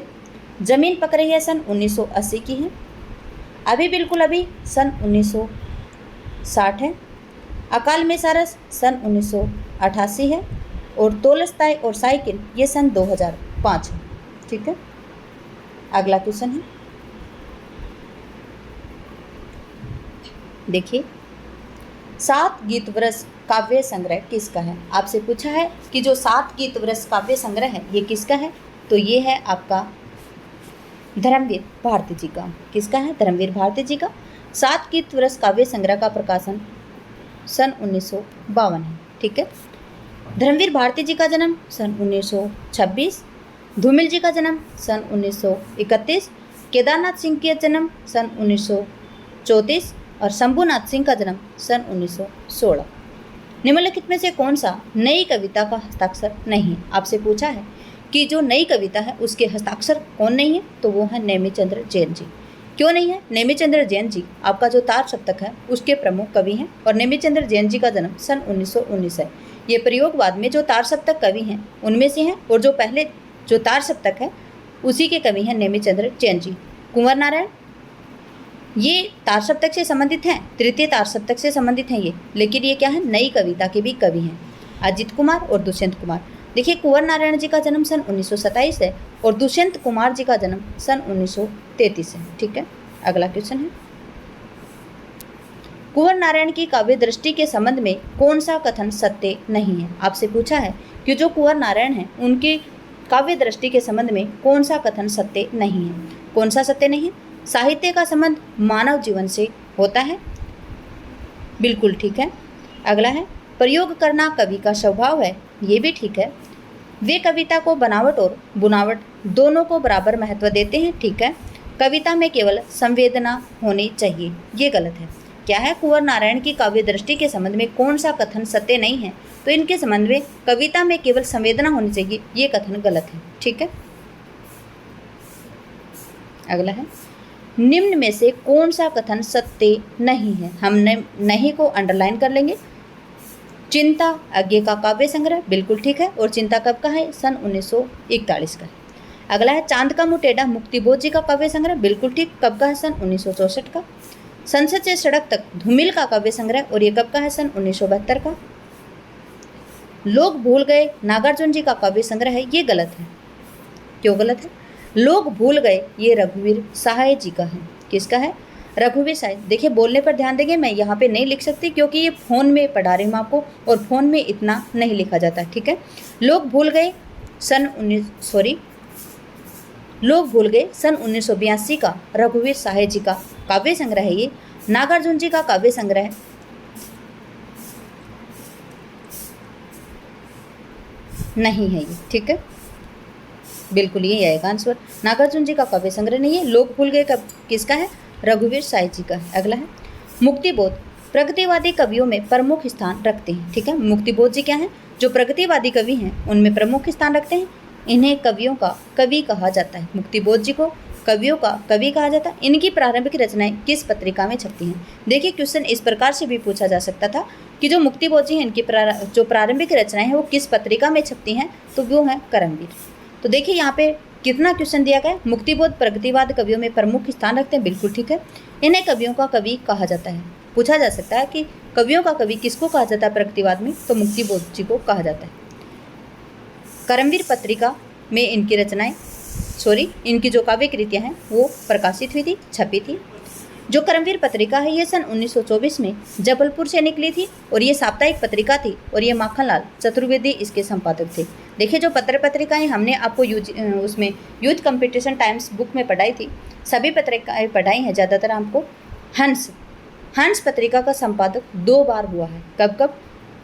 [SPEAKER 1] जमीन पक रही है सन 1980 की है, अभी बिल्कुल अभी सन 1960 है, अकाल में सारस सन 1988 है और तोलस्ताई और साइकिल ये सन 2005 है। ठीक है, अगला क्वेश्चन है, देखिए, 7 गीत वृष काव्य संग्रह किसका है। आपसे पूछा है कि जो 7 गीत वृष काव्य संग्रह है ये किसका है, तो ये है आपका धर्मवीर भारती जी का। किसका है, धर्मवीर भारती जी का। 7 गीत वृष काव्य संग्रह का प्रकाशन सन 1952 है। ठीक है, धर्मवीर भारती जी का जन्म सन 1926, धूमिल जी का जन्म सन 1931, केदारनाथ सिंह का जन्म सन 1934 और शंभुनाथ सिंह का जन्म सन 1916। निम्नलिखित में से कौन सा नई कविता का हस्ताक्षर नहीं है। आपसे पूछा है कि जो नई कविता है उसके हस्ताक्षर कौन नहीं है, तो वो है नेमिचंद्र जैन जी। क्यों नहीं है, नेमिचंद्र जैन जी आपका जो तार सप्तक है उसके प्रमुख कवि हैं और नेमिचंद्र जैन जी का जन्म सन 1919 है। ये प्रयोगवाद में जो तार सप्तक कवि हैं उनमें से हैं और जो पहले जो तार सप्तक है उसी के कवि हैं नेमिचंद्र जैन जी। कुंवर नारायण ये तार सप्तक से संबंधित हैं, तृतीय तार सप्तक से संबंधित हैं ये, लेकिन ये क्या है, नई कविता के भी कवि हैं। अजित कुमार और दुष्यंत कुमार। देखिए, कुंवर नारायण जी का जन्म सन 1927 है और दुष्यंत कुमार जी का जन्म सन 1933 है। ठीक है, अगला क्वेश्चन है, कुंवर नारायण की काव्य दृष्टि के संबंध में कौन सा कथन सत्य नहीं है। आपसे पूछा है कि जो कुंवर नारायण हैं उनकी काव्य दृष्टि के संबंध में कौन सा कथन सत्य नहीं है। कौन सा सत्य नहीं है, साहित्य का संबंध मानव जीवन से होता है, बिल्कुल ठीक है। अगला है, प्रयोग करना कवि का स्वभाव है, ये भी ठीक है। वे कविता को बनावट और बुनावट दोनों को बराबर महत्व देते हैं, ठीक है। कविता में केवल संवेदना होनी चाहिए, ये गलत है। क्या है, कुंवर नारायण की काव्य दृष्टि के संबंध में कौन सा कथन सत्य नहीं है, तो इनके संबंध में कविता में केवल संवेदना होनी चाहिए, ये कथन गलत है। ठीक है, अगला है, निम्न में से कौन सा कथन सत्य नहीं है? हम नहीं को अंडरलाइन कर लेंगे। चिंता आज्ञे का काव्य संग्रह, बिल्कुल ठीक है। और चिंता कब का है? सन 1941 का है। अगला है चांद का मुंह टेढ़ा, मुक्तिबोध जी का काव्य संग्रह, बिल्कुल ठीक। कब का है? सन 1964 का। संसद से सड़क तक, धूमिल का काव्य संग्रह, और ये कब का है? सन 1972 का। लोग भूल गए, नागार्जुन जी का काव्य संग्रह है, ये गलत है। क्यों गलत है? लोग भूल गए, ये रघुवीर सहाय जी का है। किसका है? रघुवीर सहाय। देखिए बोलने पर ध्यान देंगे, मैं यहाँ पे नहीं लिख सकती क्योंकि ये फ़ोन में पढ़ा रही हूँ आपको, और फ़ोन में इतना नहीं लिखा जाता, ठीक है। लोग भूल गए सन 1982 का रघुवीर सहाय जी का काव्य संग्रह है ये। नागार्जुन जी का काव्य संग्रह नहीं है ये, ठीक है। बिल्कुल यही आएगा आंसर। नागार्जुन जी का काव्य संग्रह नहीं है। लोग भूल गए कब किसका है? रघुवीर सहाय जी का है। अगला है मुक्तिबोध, प्रगतिवादी कवियों में प्रमुख स्थान रखते हैं, ठीक है। मुक्तिबोध जी क्या हैं? जो प्रगतिवादी कवि हैं उनमें प्रमुख स्थान रखते हैं। इन्हें कवियों का कवि कहा जाता है। मुक्तिबोध जी को कवियों का कवि कहा जाता है। इनकी प्रारंभिक रचनाएं किस पत्रिका में छपती हैं? देखिए क्वेश्चन इस प्रकार से भी पूछा जा सकता था कि जो मुक्तिबोध जी हैं इनकी जो प्रारंभिक रचनाएं हैं वो किस पत्रिका में छपती हैं, तो वो है करमवीर। तो देखिए यहाँ पे कितना क्वेश्चन दिया गया। मुक्तिबोध प्रगतिवाद कवियों में प्रमुख स्थान रखते हैं, बिल्कुल ठीक है। इन्हें कवियों का कवि कहा जाता है। पूछा जा सकता है कि कवियों का कवि किसको कहा जाता है प्रगतिवाद में, तो मुक्तिबोध जी को कहा जाता है। करमवीर पत्रिका में इनकी रचनाएं इनकी जो काव्य कृतियाँ हैं वो प्रकाशित हुई थी, छपी थी। जो करमवीर पत्रिका है ये सन 1924 में जबलपुर से निकली थी, और ये साप्ताहिक पत्रिका थी, और ये माखनलाल चतुर्वेदी इसके संपादक थे। देखिए जो पत्रिकाएं हमने आपको उसमें यूथ कंपटीशन टाइम्स बुक में पढ़ाई थी, सभी पत्रिकाएं पढ़ाई हैं ज़्यादातर आपको। हंस पत्रिका का संपादक 2 बार हुआ है। कब कब?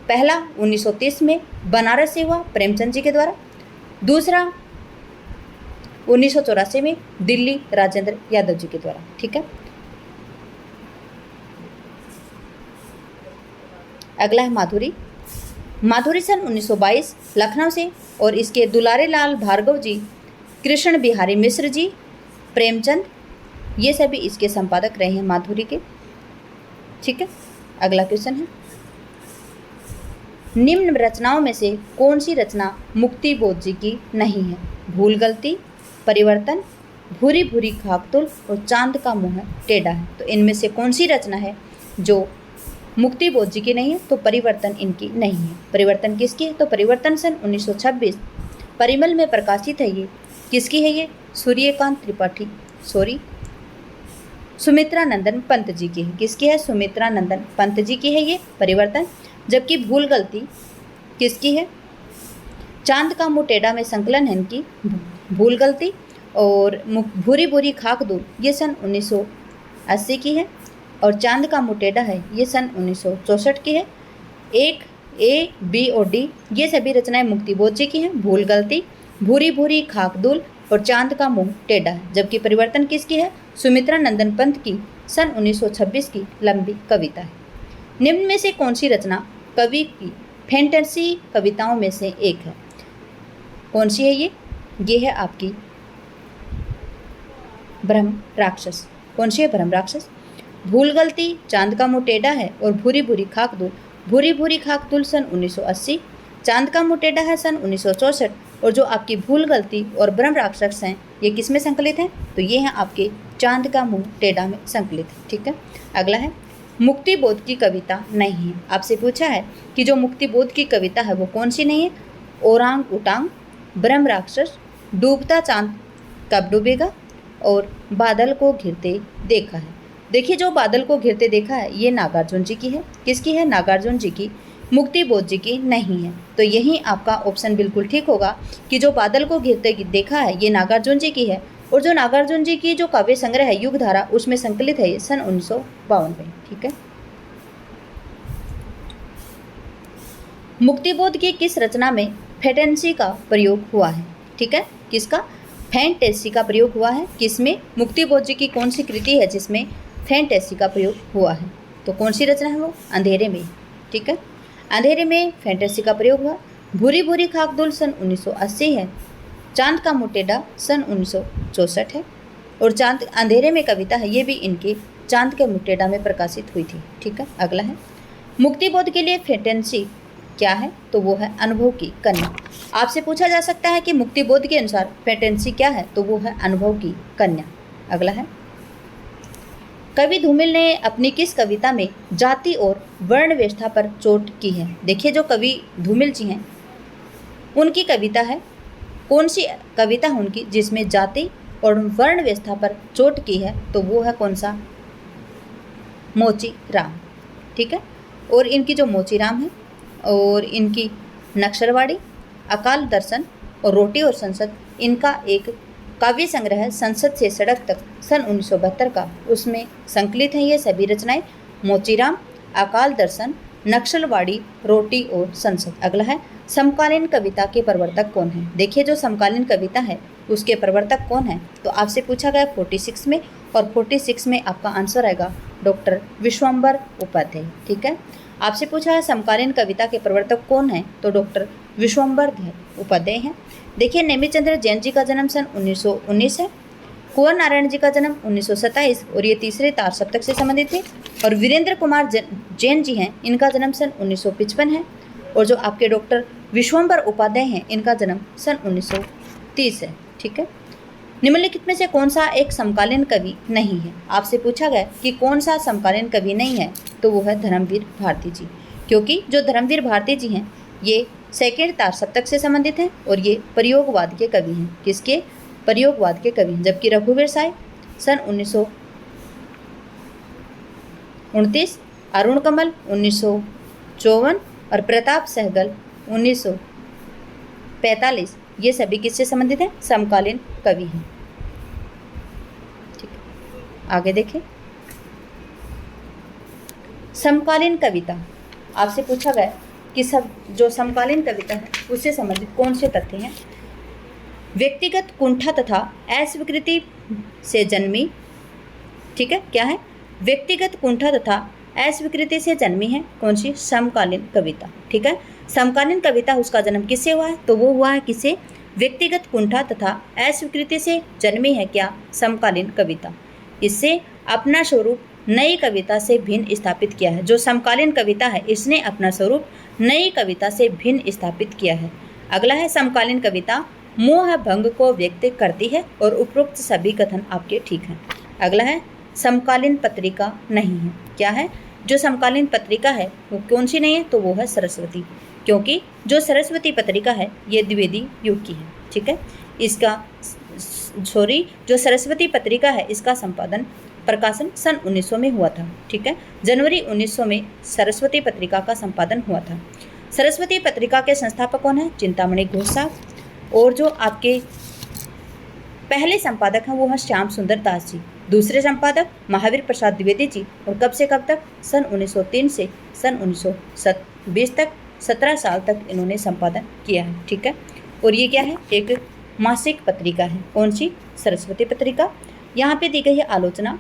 [SPEAKER 1] पहला 1930 में बनारस से हुआ प्रेमचंद जी के द्वारा, दूसरा 1984 में दिल्ली राजेंद्र यादव जी के द्वारा, ठीक है। अगला है माधुरी सन 1922 लखनऊ से, और इसके दुलारे लाल भार्गव जी, कृष्ण बिहारी मिश्र जी, प्रेमचंद, ये सभी इसके संपादक रहे हैं माधुरी के, ठीक है। अगला क्वेश्चन है निम्न रचनाओं में से कौन सी रचना मुक्तिबोध जी की नहीं है? भूल गलती, परिवर्तन, भूरी भूरी खाकतुल, और चांद का मुंह टेढ़ा है। तो इनमें से कौन सी रचना है जो मुक्तिबोध जी की नहीं है? तो परिवर्तन इनकी नहीं है। परिवर्तन किसकी है? तो परिवर्तन सन 1926 परिमल में प्रकाशित है। ये किसकी है? ये सुमित्रा नंदन पंत जी की है। किसकी है? सुमित्रा नंदन पंत जी की है ये परिवर्तन। जबकि भूल गलती किसकी है? चांद का मुंह टेढ़ा में संकलन है इनकी भूल गलती, और भूरी भूरी खाक दूर ये सन 1980 की है, और चांद का मुंह टेढ़ा है ये सन 1964 की है। 1, A, B और D ये सभी रचनाएं मुक्तिबोध जी की हैं। भूल गलती, भूरी भूरी खाकदुल और चांद का मुंह टेढ़ा है। जबकि परिवर्तन किसकी है? सुमित्रा नंदन पंत की सन 1926 की लंबी कविता है। निम्न में से कौन सी रचना कवि की फैंटेसी कविताओं में से एक है? कौन सी है ये? ये है आपकी ब्रह्म राक्षस। कौन सी है? ब्रह्म राक्षस। भूल गलती, चांद का मुंह टेढ़ा है और भूरी भूरी खाकदुल सन 1980, चांद का मुंह टेढ़ा है सन 1964, और जो आपकी भूल गलती और ब्रह्म राक्षस हैं ये किस में संकलित हैं? तो ये हैं आपके चांद का मुंह टेढ़ा में संकलित है, ठीक है। अगला है मुक्तिबोध की कविता नहीं है। आपसे पूछा है कि जो मुक्तिबोध की कविता है वो कौन सी नहीं है? ओरांग उटांग, ब्रह्म राक्षस, डूबता चांद कब डूबेगा, और बादल को घिरते देखा है। देखिए जो बादल को घिरते देखा है ये नागार्जुन जी की है। किसकी है? नागार्जुन जी की, मुक्तिबोध जी की नहीं है। तो यही आपका ऑप्शन बिल्कुल ठीक होगा कि जो बादल को घिरते देखा है ये नागार्जुन जी की है, और जो नागार्जुन जी की जो काव्य संग्रह है युगधारा उसमें संकलित है ये सन 1952 में, ठीक है। मुक्तिबोध की किस रचना में फैंटेसी का प्रयोग हुआ है? ठीक है, किसका? फैंटेसी का प्रयोग हुआ है। किसमें? मुक्तिबोध जी की कौन सी कृति है जिसमें फैंटेसी का प्रयोग हुआ है? तो कौन सी रचना है वो? अंधेरे में, ठीक है। अंधेरे में फैंटेसी का प्रयोग हुआ। भूरी भूरी खाकदुल सन 1980 है। चांद का मुंह टेढ़ा सन 1964 है। और चांद अंधेरे में कविता है, ये भी इनकी चांद के मुक्टेटा में प्रकाशित हुई थी। ठीक है, अगला है मुक्तिबोध के लिए फेटेंसी क्या है, तो वो है अनुभव की कन्या। आपसे पूछा जा सकता है कि मुक्तिबोध के अनुसार फेटेंसी क्या है, तो वो है अनुभव की कन्या। अगला है कवि धूमिल ने अपनी किस कविता में जाति और वर्ण व्यवस्था पर चोट की है। देखिए जो कवि धूमिल जी हैं उनकी कविता है, कौन सी कविता है उनकी जिसमें जाति और वर्ण व्यवस्था पर चोट की है, तो वो है कौन सा, मोची राम। ठीक है, और इनकी जो मोची राम है और इनकी नक्सलवाड़ी, अकाल दर्शन और रोटी और संसद, इनका एक काव्य संग्रह है संसद से सड़क तक सन 1972 का, उसमें संकलित हैं ये सभी रचनाएं, मोचीराम, अकाल दर्शन, नक्सलवाड़ी, रोटी और संसद। अगला है समकालीन कविता के प्रवर्तक कौन है। देखिए जो समकालीन कविता है उसके प्रवर्तक कौन है, तो आपसे पूछा गया 46 में, और 46 में आपका आंसर आएगा डॉक्टर विश्वम्बर उपाध्याय। ठीक है, आपसे पूछा है समकालीन कविता के प्रवर्तक कौन है, तो डॉक्टर विश्वम्बर उपाध्याय हैं। देखिए नेमिचंद्र जैन जी का जन्म सन 1919 है, कुंवर नारायण जी का जन्म 1927 और ये तीसरे तार सप्तक से संबंधित थे, और वीरेंद्र कुमार जैन जी हैं, इनका जन्म सन 1955 है, और जो आपके डॉक्टर विश्वम्बर उपाध्याय हैं इनका जन्म सन 1930 है। ठीक है, निम्नलिखित में से कौन सा एक समकालीन कवि नहीं है। आपसे पूछा गया कि कौन सा समकालीन कवि नहीं है, तो वो है धर्मवीर भारती जी, क्योंकि जो धर्मवीर भारती जी हैं ये सेकंड तार सप्तक से संबंधित हैं और ये प्रयोगवाद के कवि हैं। किसके, प्रयोगवाद के कवि हैं। जबकि रघुवीर साय सन 1929, अरुण कमल 1954 और प्रताप सहगल 1945, ये सभी किससे संबंधित हैं, समकालीन कवि हैं। ठीक है, आगे देखें समकालीन कविता। आपसे पूछा गया कि सब जो समकालीन कविता है उससे संबंधित कौन से तथ्य हैं। व्यक्तिगत कुंठा तथा अस्वीकृति से जन्मी, ठीक है, क्या है, व्यक्तिगत कुंठा तथा अस्वीकृति से जन्मी है कौन सी, समकालीन कविता। ठीक है, समकालीन कविता उसका जन्म किससे हुआ है, तो वो हुआ है किससे, व्यक्तिगत कुंठा तथा अस्वीकृति से जन्मी है क्या, समकालीन कविता। इससे अपना स्वरूप नई कविता से भिन्न स्थापित किया है। जो समकालीन कविता है इसने अपना स्वरूप नई कविता से भिन्न स्थापित किया है। अगला है समकालीन कविता मोह भंग को व्यक्त करती है, और उपरोक्त सभी कथन आपके ठीक हैं। अगला है समकालीन पत्रिका नहीं है, क्या है, जो समकालीन पत्रिका है वो कौन सी नहीं है, तो वो है सरस्वती, क्योंकि जो सरस्वती पत्रिका है ये द्विवेदी युग की है। ठीक है, इसका जो सरस्वती पत्रिका है इसका संपादन प्रकाशन सन 1900 में हुआ था। ठीक है, जनवरी 1900 में सरस्वती पत्रिका का संपादन हुआ था। सरस्वती पत्रिका के संस्थापक कौन है, चिंतामणि घोष साहब, और जो आपके पहले संपादक हैं वो है श्याम सुंदर दास जी, दूसरे संपादक महावीर प्रसाद द्विवेदी जी, और कब से कब तक, सन 1903 से सन 1920 तक 17 साल तक इन्होंने संपादन किया है। ठीक है, और ये क्या है, एक मासिक पत्रिका है, कौन सी, सरस्वती पत्रिका। यहाँ पे दी गई है आलोचना,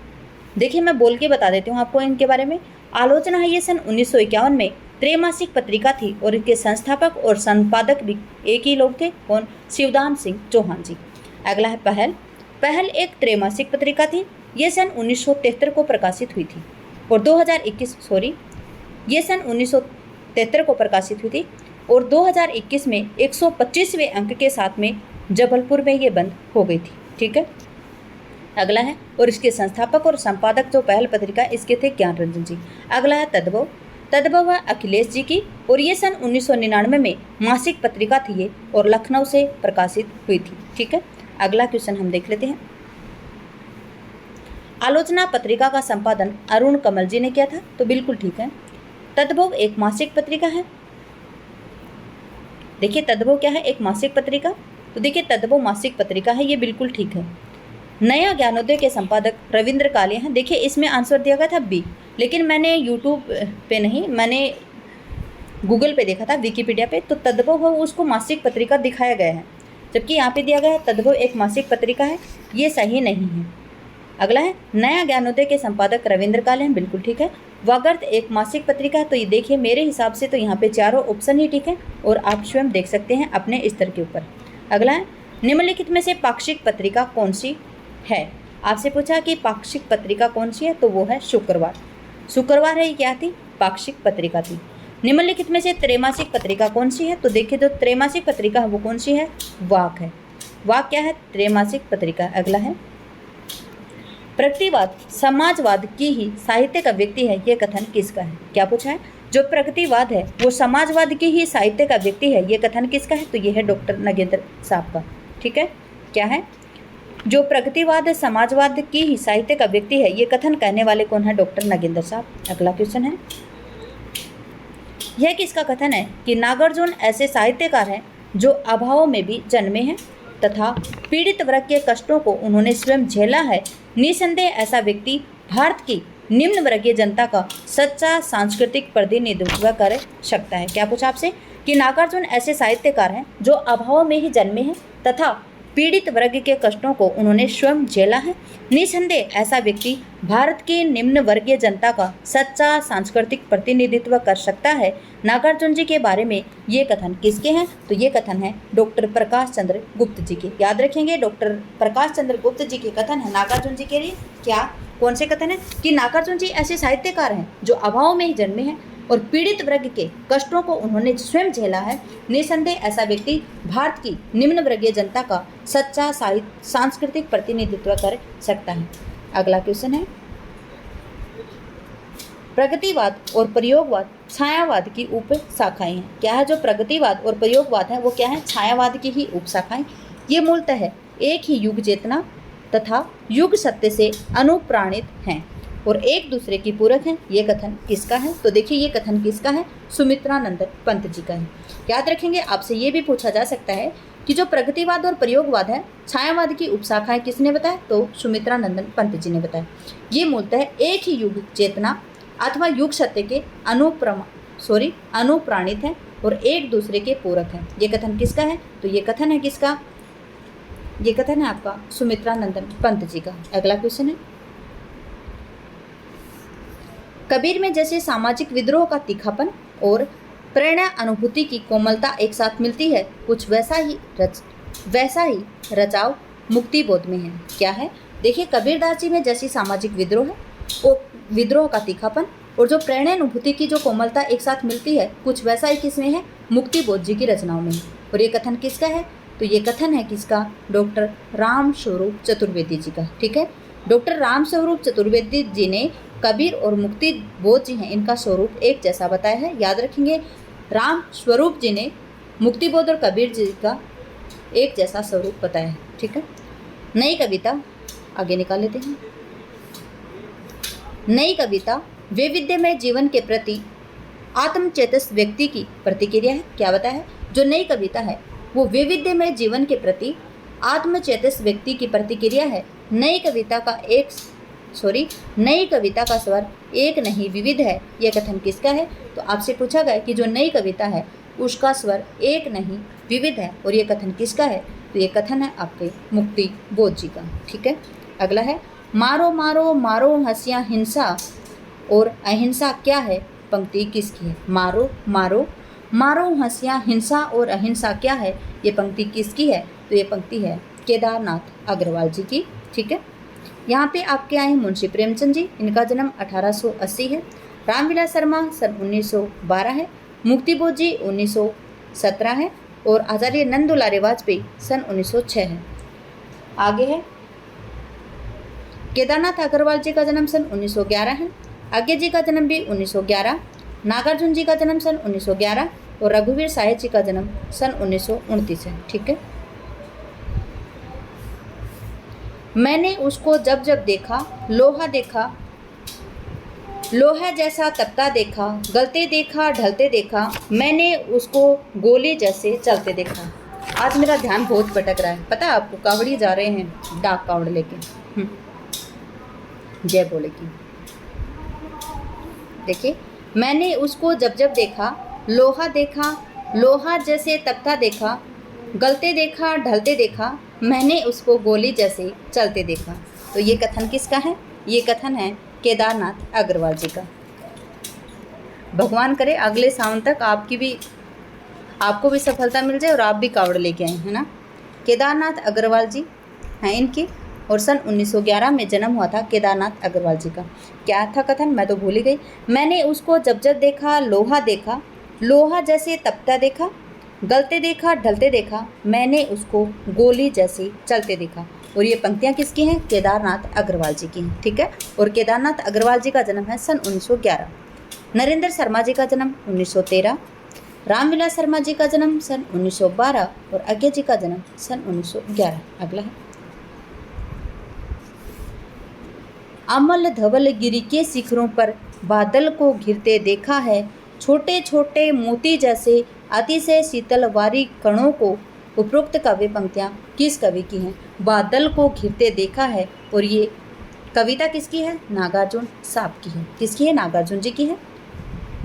[SPEAKER 1] देखिए मैं बोल के बता देती हूँ आपको इनके बारे में। आलोचना है ये सन 1951 में त्रैमासिक पत्रिका थी, और इनके संस्थापक और संपादक भी एक ही लोग थे, कौन, शिवदान सिंह चौहान जी। अगला है पहल। पहल एक त्रैमासिक पत्रिका थी, ये सन 1973 को प्रकाशित हुई थी, और 2021 ये सन 1973 को प्रकाशित हुई थी, और 2021 में 125वें अंक के साथ में जबलपुर में ये बंद हो गई थी। ठीक है, अगला है, और इसके संस्थापक और संपादक जो पहल पत्रिका इसके थे ज्ञान रंजन जी। अगला है तद्भव। तद्भव है अखिलेश जी की, और ये सन 1999 में मासिक पत्रिका थी ये, और लखनऊ से प्रकाशित हुई थी। ठीक है, अगला क्वेश्चन हम देख लेते हैं। आलोचना पत्रिका का संपादन अरुण कमल जी ने किया था, तो बिल्कुल ठीक है। तद्भव एक मासिक पत्रिका है, देखिए तद्भव क्या है, एक मासिक पत्रिका, तो देखिए तद्भव मासिक पत्रिका है, ये बिल्कुल ठीक है। नया ज्ञानोदय के संपादक रविंद्र काले हैं, देखिए इसमें आंसर दिया गया था बी, लेकिन मैंने यूट्यूब पे नहीं, मैंने गूगल पे देखा था, विकिपीडिया पे, तो तद्भव हो उसको मासिक पत्रिका दिखाया गया है, जबकि यहाँ पे दिया गया है तद्भव एक मासिक पत्रिका है, ये सही नहीं है। अगला है नया ज्ञानोदय के संपादक रविंद्र काले हैं, बिल्कुल ठीक है। वागर्त एक मासिक पत्रिका है, तो ये देखिए मेरे हिसाब से तो यहाँ पे चारों ऑप्शन ही ठीक है, और आप स्वयं देख सकते हैं अपने स्तर के ऊपर। अगला है निम्नलिखित में से पाक्षिक पत्रिका कौन सी है, आपसे पूछा कि पाक्षिक पत्रिका कौन सी है, तो वो है शुक्रवार। शुक्रवार है, ये क्या थी? पाक्षिक पत्रिका थी। निम्नलिखित में से त्रैमासिक पत्रिका कौन सी है? तो देखिए जो त्रैमासिक पत्रिका है वो कौन सी है? वाक है। वाक क्या है? त्रैमासिक पत्रिका। अगला है प्रगतिवाद समाजवाद की ही साहित्य का व्यक्ति है, यह कथन किसका है? क्या पूछा है? जो प्रगतिवाद है वो समाजवाद की ही साहित्य का व्यक्ति है, यह कथन किसका है? तो यह है डॉक्टर नगेंद्र साहब का। ठीक है, क्या है? जो प्रगतिवाद समाजवाद की ही साहित्य का व्यक्ति है, ये कथन कहने वाले कौन है? डॉक्टर नगेंद्र साहब। अगला क्वेश्चन है, यह किसका कथन है कि नागार्जुन ऐसे साहित्यकार हैं जो अभाव में भी जन्मे हैं तथा पीड़ित वर्ग के कष्टों को उन्होंने स्वयं झेला है। निसंदेह ऐसा व्यक्ति भारत की निम्न वर्गीय जनता का सच्चा सांस्कृतिक प्रतिनिधित्व कर सकता है। क्या पूछा आपसे? कि नागार्जुन ऐसे साहित्यकार हैं जो अभाव में ही जन्मे हैं तथा पीड़ित वर्ग के कष्टों को उन्होंने स्वयं झेला है। निसंदेह ऐसा व्यक्ति भारत की निम्न वर्गीय जनता का सच्चा सांस्कृतिक प्रतिनिधित्व कर सकता है। नागार्जुन जी के बारे में ये कथन किसके हैं? तो ये कथन है डॉक्टर प्रकाश चंद्र गुप्त जी के। याद रखेंगे, डॉक्टर प्रकाश चंद्र गुप्त जी के कथन है नागार्जुन जी के लिए। क्या कौन से कथन है? कि नागार्जुन जी ऐसे साहित्यकार हैं जो अभाव में ही जन्मे हैं और पीड़ित वर्ग के कष्टों को उन्होंने स्वयं झेला है। निसंदेह ऐसा व्यक्ति भारत की निम्न वर्गीय जनता का सच्चा सांस्कृतिक प्रतिनिधित्व कर सकता है। अगला क्वेश्चन है, प्रगतिवाद और प्रयोगवाद छायावाद की उप शाखाएं हैं। क्या है? जो प्रगतिवाद और प्रयोगवाद है वो क्या है? छायावाद की ही उप शाखाएं। ये मूलतः एक ही युग चेतना तथा युग सत्य से अनुप्राणित हैं और एक दूसरे की पूरक हैं। ये कथन किसका है? तो देखिए ये कथन किसका है? सुमित्रानंदन पंत जी का है। याद रखेंगे, आपसे ये भी पूछा जा सकता है कि जो प्रगतिवाद और प्रयोगवाद है छायावाद की उपशाखाएं किसने बताया? तो सुमित्रानंदन पंत जी ने बताया। ये मूलतः एक ही युग चेतना अथवा युग सत्य के अनुप्राणित हैं और एक दूसरे के पूरक हैं। ये कथन किसका है? तो ये कथन है किसका? ये कथन है आपका सुमित्रानंदन पंत जी का। अगला क्वेश्चन है, कबीर में जैसे सामाजिक विद्रोह का तीखापन और प्रेरणा अनुभूति की कोमलता एक साथ मिलती है, कुछ वैसा ही रचाव मुक्ति बोध में है। क्या है? देखिए कबीरदास जी में जैसी सामाजिक विद्रोह है और विद्रोह का तीखापन और जो प्रेरणा अनुभूति की जो कोमलता एक साथ मिलती है, कुछ वैसा ही किसमें है? मुक्ति बोध जी की रचनाओं में है। और ये कथन किसका है? तो ये कथन है किसका? डॉक्टर राम स्वरूप चतुर्वेदी जी का। ठीक है, डॉक्टर राम स्वरूप चतुर्वेदी जी ने कबीर और मुक्ति बोध जी हैं इनका स्वरूप एक जैसा बताया है। याद रखेंगे, राम स्वरूप जी ने मुक्ति बोध और कबीर जी का एक जैसा स्वरूप बताया है। ठीक है, नई कविता आगे निकाल लेते हैं। नई कविता वैविध्यमय जीवन के प्रति आत्मचेतस व्यक्ति की प्रतिक्रिया है। क्या बताया है? जो नई कविता है वो वैविध्यमय जीवन के प्रति आत्मचेतस व्यक्ति की प्रतिक्रिया है। नई कविता का स्वर एक नहीं विविध है। यह कथन किसका है? तो आपसे पूछा गया कि जो नई कविता है उसका स्वर एक नहीं विविध है और ये कथन किसका है? तो ये कथन है आपके मुक्ति बोध जी का। ठीक है, अगला है, मारो मारो मारो हंसियाँ हिंसा और अहिंसा क्या है, पंक्ति किसकी है? मारो मारो मारो हंसियाँ हिंसा और अहिंसा क्या है, ये पंक्ति किसकी है? तो ये पंक्ति है केदारनाथ अग्रवाल जी की। ठीक है, यहाँ पे आपके आए हैं मुंशी प्रेमचंद जी, इनका जन्म 1880 है। रामविलास शर्मा सन 1912 है। मुक्ति बोध जी 1917 है और आचार्य नंद दुलारे वाजपेयी सन 1906 है। आगे है, केदारनाथ अग्रवाल जी का जन्म सन 1911 है। आज्ञा जी का जन्म भी 1911, नागार्जुन जी का जन्म सन 1911 और रघुवीर साहिब जी का जन्म सन 1929 है। ठीक है, मैंने उसको जब जब देखा, लोहा जैसा तपता देखा, गलते देखा ढलते देखा, मैंने उसको गोले जैसे चलते देखा। आज मेरा ध्यान बहुत भटक रहा है, पता है आपको? कावड़ी जा रहे हैं डाक कावड़ लेके। जय बोले की। देखिए, मैंने उसको जब जब देखा, लोहा जैसे तपता देखा, गलते देखा ढलते देखा, मैंने उसको गोली जैसे चलते देखा। तो ये कथन किसका है? ये कथन है केदारनाथ अग्रवाल जी का। भगवान करे अगले सावन तक आपको भी सफलता मिल जाए और आप भी कावड़ लेके आए, है ना। केदारनाथ अग्रवाल जी हैं इनके और सन 1911 में जन्म हुआ था केदारनाथ अग्रवाल जी का। क्या था कथन, मैं तो भूल ही गई। मैंने उसको जब जब देखा देखा, लोहा जैसे तपता देखा, गलते देखा ढलते देखा, मैंने उसको गोली जैसे चलते देखा। और ये पंक्तियाँ किसकी हैं? केदारनाथ अग्रवाल जी की हैं। ठीक है। और केदारनाथ अग्रवाल जी का जन्म है सन 1911। नरेंद्र शर्मा जी का जन्म 1913, रामविलास शर्मा जी का जन्म सन 1912 और आज्ञा जी का जन्म सन 1911। अगला है, अमल धवल गिरी के शिखरों पर बादल को घिरते देखा है, छोटे छोटे मोती जैसे अतिशय शीतल वारी कणों को। उपरोक्त काव्य पंक्तियाँ किस कवि की हैं? बादल को घिरते देखा है, और ये कविता किसकी है? नागार्जुन साहब की है। किसकी है? नागार्जुन जी की है।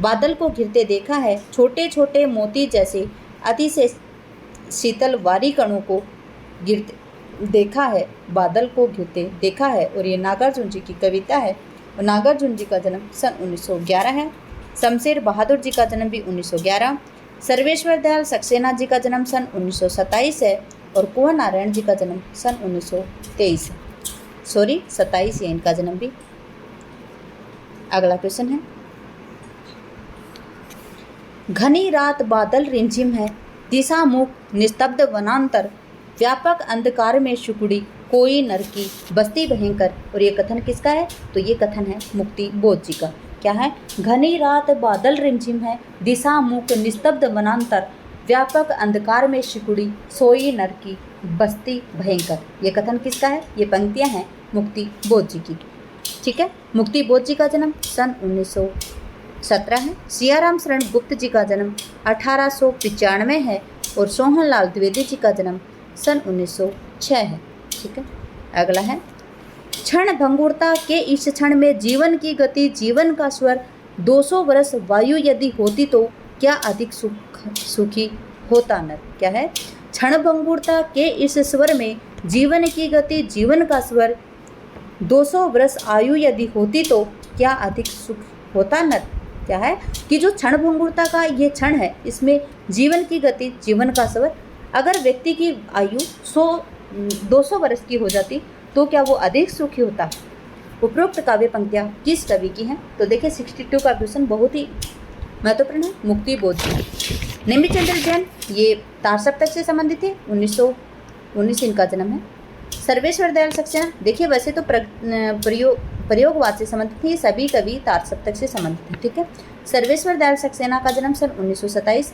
[SPEAKER 1] बादल को घिरते देखा है, छोटे छोटे मोती जैसे अतिशय शीतल वारी कणों को गिरते देखा है, बादल को घिरते देखा है, और ये नागार्जुन जी की कविता है। और नागार्जुन जी का जन्म सन 1911 है। शमशेर बहादुर जी का जन्म भी 1911। सर्वेश्वर दयाल सक्सेना जी का जन्म सन 1927 है, और कुंवर नारायण जी का जन्म सन 1923 है। 27 है इनका जन्म भी। अगला क्वेश्चन है, घनी रात बादल रिमझिम है, दिशा मुख निस्तब्ध वनांतर, व्यापक अंधकार में शुकुड़ी कोई नर की बस्ती भयंकर। और ये कथन किसका है? तो ये कथन है मुक्ति बोध जी का। क्या है? घनी रात बादल रिमझिम है, दिशा मुख निस्तब्ध वनांतर, व्यापक अंधकार में शिकुड़ी सोई नर की बस्ती भयंकर। ये कथन किसका है? ये पंक्तियां हैं मुक्ति बोध जी की। ठीक है। मुक्ति बोध जी का जन्म सन 1917 है। सियाराम शरण गुप्त जी का जन्म 1895 है, और सोहनलाल द्विवेदी जी का जन्म सन 1906 है। ठीक है। अगला है, क्षण भंगुरता के इस क्षण में जीवन की गति जीवन का स्वर, 200 वर्ष वायु यदि होती तो क्या अधिक सुखी होता नर। क्या है? क्षण भंगुरता के इस स्वर में जीवन की गति जीवन का स्वर, 200 वर्ष आयु यदि होती तो क्या अधिक सुख होता नर। क्या है? कि जो क्षण भंगुरता का ये क्षण है, इसमें जीवन की गति जीवन का स्वर, अगर व्यक्ति की आयु 200 वर्ष की हो जाती तो क्या वो अधिक सुखी होता। उपरोक्त काव्य पंक्तियाँ किस कवि की हैं? तो देखिए 62 का क्वेश्चन बहुत ही महत्वपूर्ण है। मुक्ति बोध जी। नेमिचंद्र जैन ये तार सप्तक से संबंधित है, 1919 इनका जन्म है। सर्वेश्वर दयाल सक्सेना, देखिए वैसे तो प्रयोगवाद से संबंधित है, सभी कवि तार सप्तक से संबंधित है। ठीक है। सर्वेश्वर दयाल सक्सेना का जन्म सन 1927,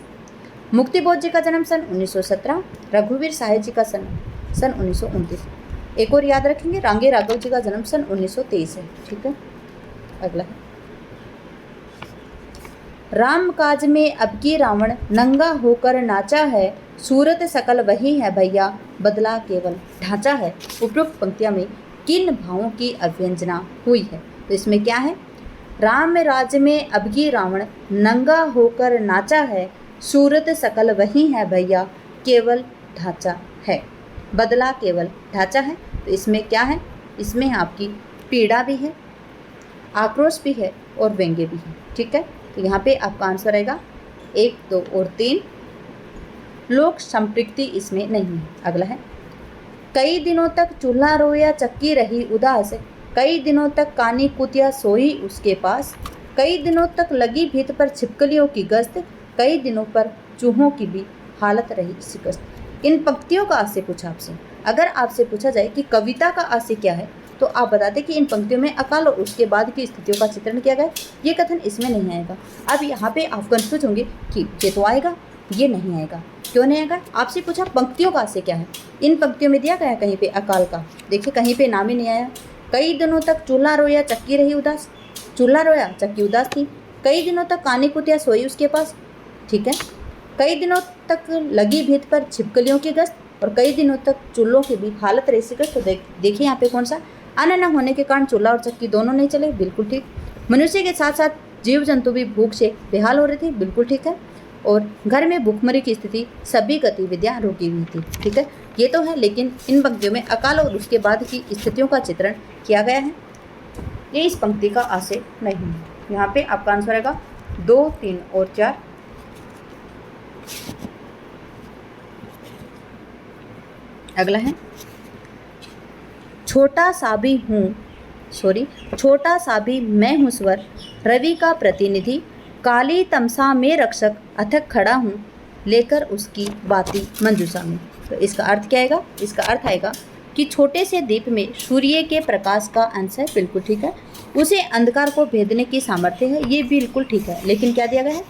[SPEAKER 1] मुक्ति बोध जी का जन्म सन 1917, रघुवीर साहे जी का सन 1929। एक और याद रखेंगे, रांगे राघव जी का जन्म सन 1923 है। ठीक है। अगला है, राम काज में अब की रावण नंगा होकर नाचा है, सूरत सकल वही है भैया बदला केवल ढांचा है। उपरोक्त पंक्तियों में किन भावों की अभ्यंजना हुई है? तो इसमें क्या है? राम राज में अब की रावण नंगा होकर नाचा है, सूरत सकल वही है भैया केवल ढांचा है, बदला केवल ढांचा है। तो इसमें क्या है? इसमें आपकी पीड़ा भी है, आक्रोश भी है और व्यंग्य भी है। ठीक है। तो यहाँ पे आपका आंसर आएगा 1, 2 और 3। लोक संपृक्ति इसमें नहीं है। अगला है, कई दिनों तक चूल्हा रोया चक्की रही उदास, कई दिनों तक कानी कुतिया सोई उसके पास, कई दिनों तक लगी भीत पर छिपकलियों की गश्त, कई दिनों पर चूहों की भी हालत रही शिकस्त। इन पंक्तियों का आज से पूछा आपसे, अगर आपसे पूछा जाए कि कविता का आज से क्या है, तो आप बताते कि इन पंक्तियों में अकाल और उसके बाद की स्थितियों का चित्रण किया गया। ये कथन इसमें नहीं आएगा। अब यहाँ पे आप कंफ्यूज होंगे कि ये तो आएगा, ये नहीं आएगा। क्यों नहीं आएगा? आपसे पूछा पंक्तियों का से क्या है। इन पंक्तियों में दिया गया कहीं पे अकाल का, देखिए कहीं पे नाम ही नहीं आया। कई दिनों तक चूल्हा रोया चक्की रही उदास, चूल्हा रोया चक्की उदास थी। कई दिनों तक कानी कुतिया सोई उसके पास। ठीक है। कई दिनों तक लगी भीत पर छिपकलियों की गश्त, और कई दिनों तक चूल्हों की भी हालत रही शिकस्त। तो देखिए यहाँ पे कौन सा, अन्न न होने के कारण चूल्हा और चक्की दोनों नहीं चले, बिल्कुल ठीक। मनुष्य के साथ साथ जीव जंतु भी भूख से बेहाल हो रहे थे, बिल्कुल ठीक है। और घर में भूखमरी की स्थिति, सभी गतिविधियां रुकी हुई थी। ठीक है। ये तो है, लेकिन इन पंक्तियों में अकाल और उसके बाद की स्थितियों का चित्रण किया गया है। ये इस पंक्ति का आशय नहीं है। यहाँ पे आपका आंसर आएगा 2, 3 और 4। अगला है, छोटा सा भी मैं हूँ स्वर, रवि का प्रतिनिधि, काली तमसा में रक्षक, अथक खड़ा हूँ लेकर उसकी बाती मंजूषा में। तो इसका अर्थ क्या आएगा? इसका अर्थ आएगा कि छोटे से दीप में सूर्य के प्रकाश का अंश है, बिल्कुल ठीक है। उसे अंधकार को भेदने की सामर्थ्य है, ये बिल्कुल ठीक है। लेकिन क्या दिया गया है?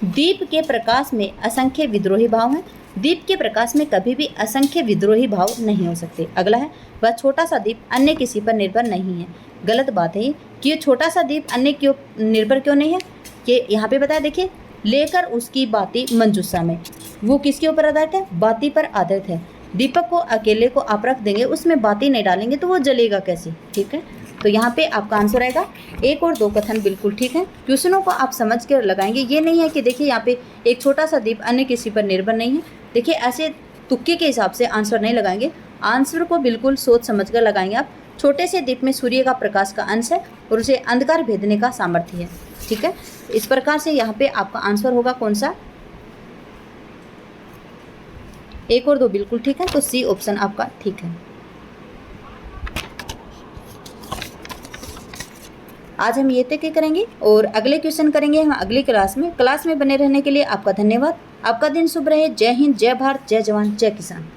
[SPEAKER 1] दीप के प्रकाश में असंख्य विद्रोही भाव हैं। दीप के प्रकाश में कभी भी असंख्य विद्रोही भाव नहीं हो सकते। अगला है, वह छोटा सा दीप अन्य किसी पर निर्भर नहीं है। गलत बात है कि ये छोटा सा दीप अन्य क्यों निर्भर क्यों नहीं है? कि यहाँ पे बताया, देखिए, लेकर उसकी बाती मंजूषा में, वो किसके ऊपर आधारित है? बाती पर आधारित है। दीपक को अकेले को आप रख देंगे, उसमें बाती नहीं डालेंगे तो वो जलेगा कैसे? ठीक है, तो यहाँ पे आपका आंसर आएगा 1 और 2 कथन बिल्कुल ठीक है। क्वेश्चनों को आप समझ कर लगाएंगे। ये नहीं है कि देखिए यहाँ पे एक छोटा सा दीप अन्य किसी पर निर्भर नहीं है। देखिए ऐसे तुक्के के हिसाब से आंसर नहीं लगाएंगे, आंसर को बिल्कुल सोच समझ कर लगाएंगे आप। छोटे से दीप में सूर्य का प्रकाश का अंश है और उसे अंधकार भेदने का सामर्थ्य है। ठीक है, इस प्रकार से यहाँ पे आपका आंसर होगा कौन सा? 1 और 2 बिल्कुल ठीक है, तो सी ऑप्शन आपका ठीक है। आज हम ये तक करेंगे और अगले क्वेश्चन करेंगे हम अगली क्लास में। क्लास में बने रहने के लिए आपका धन्यवाद। आपका दिन शुभ रहे। जय हिंद, जय भारत, जय जवान, जय किसान।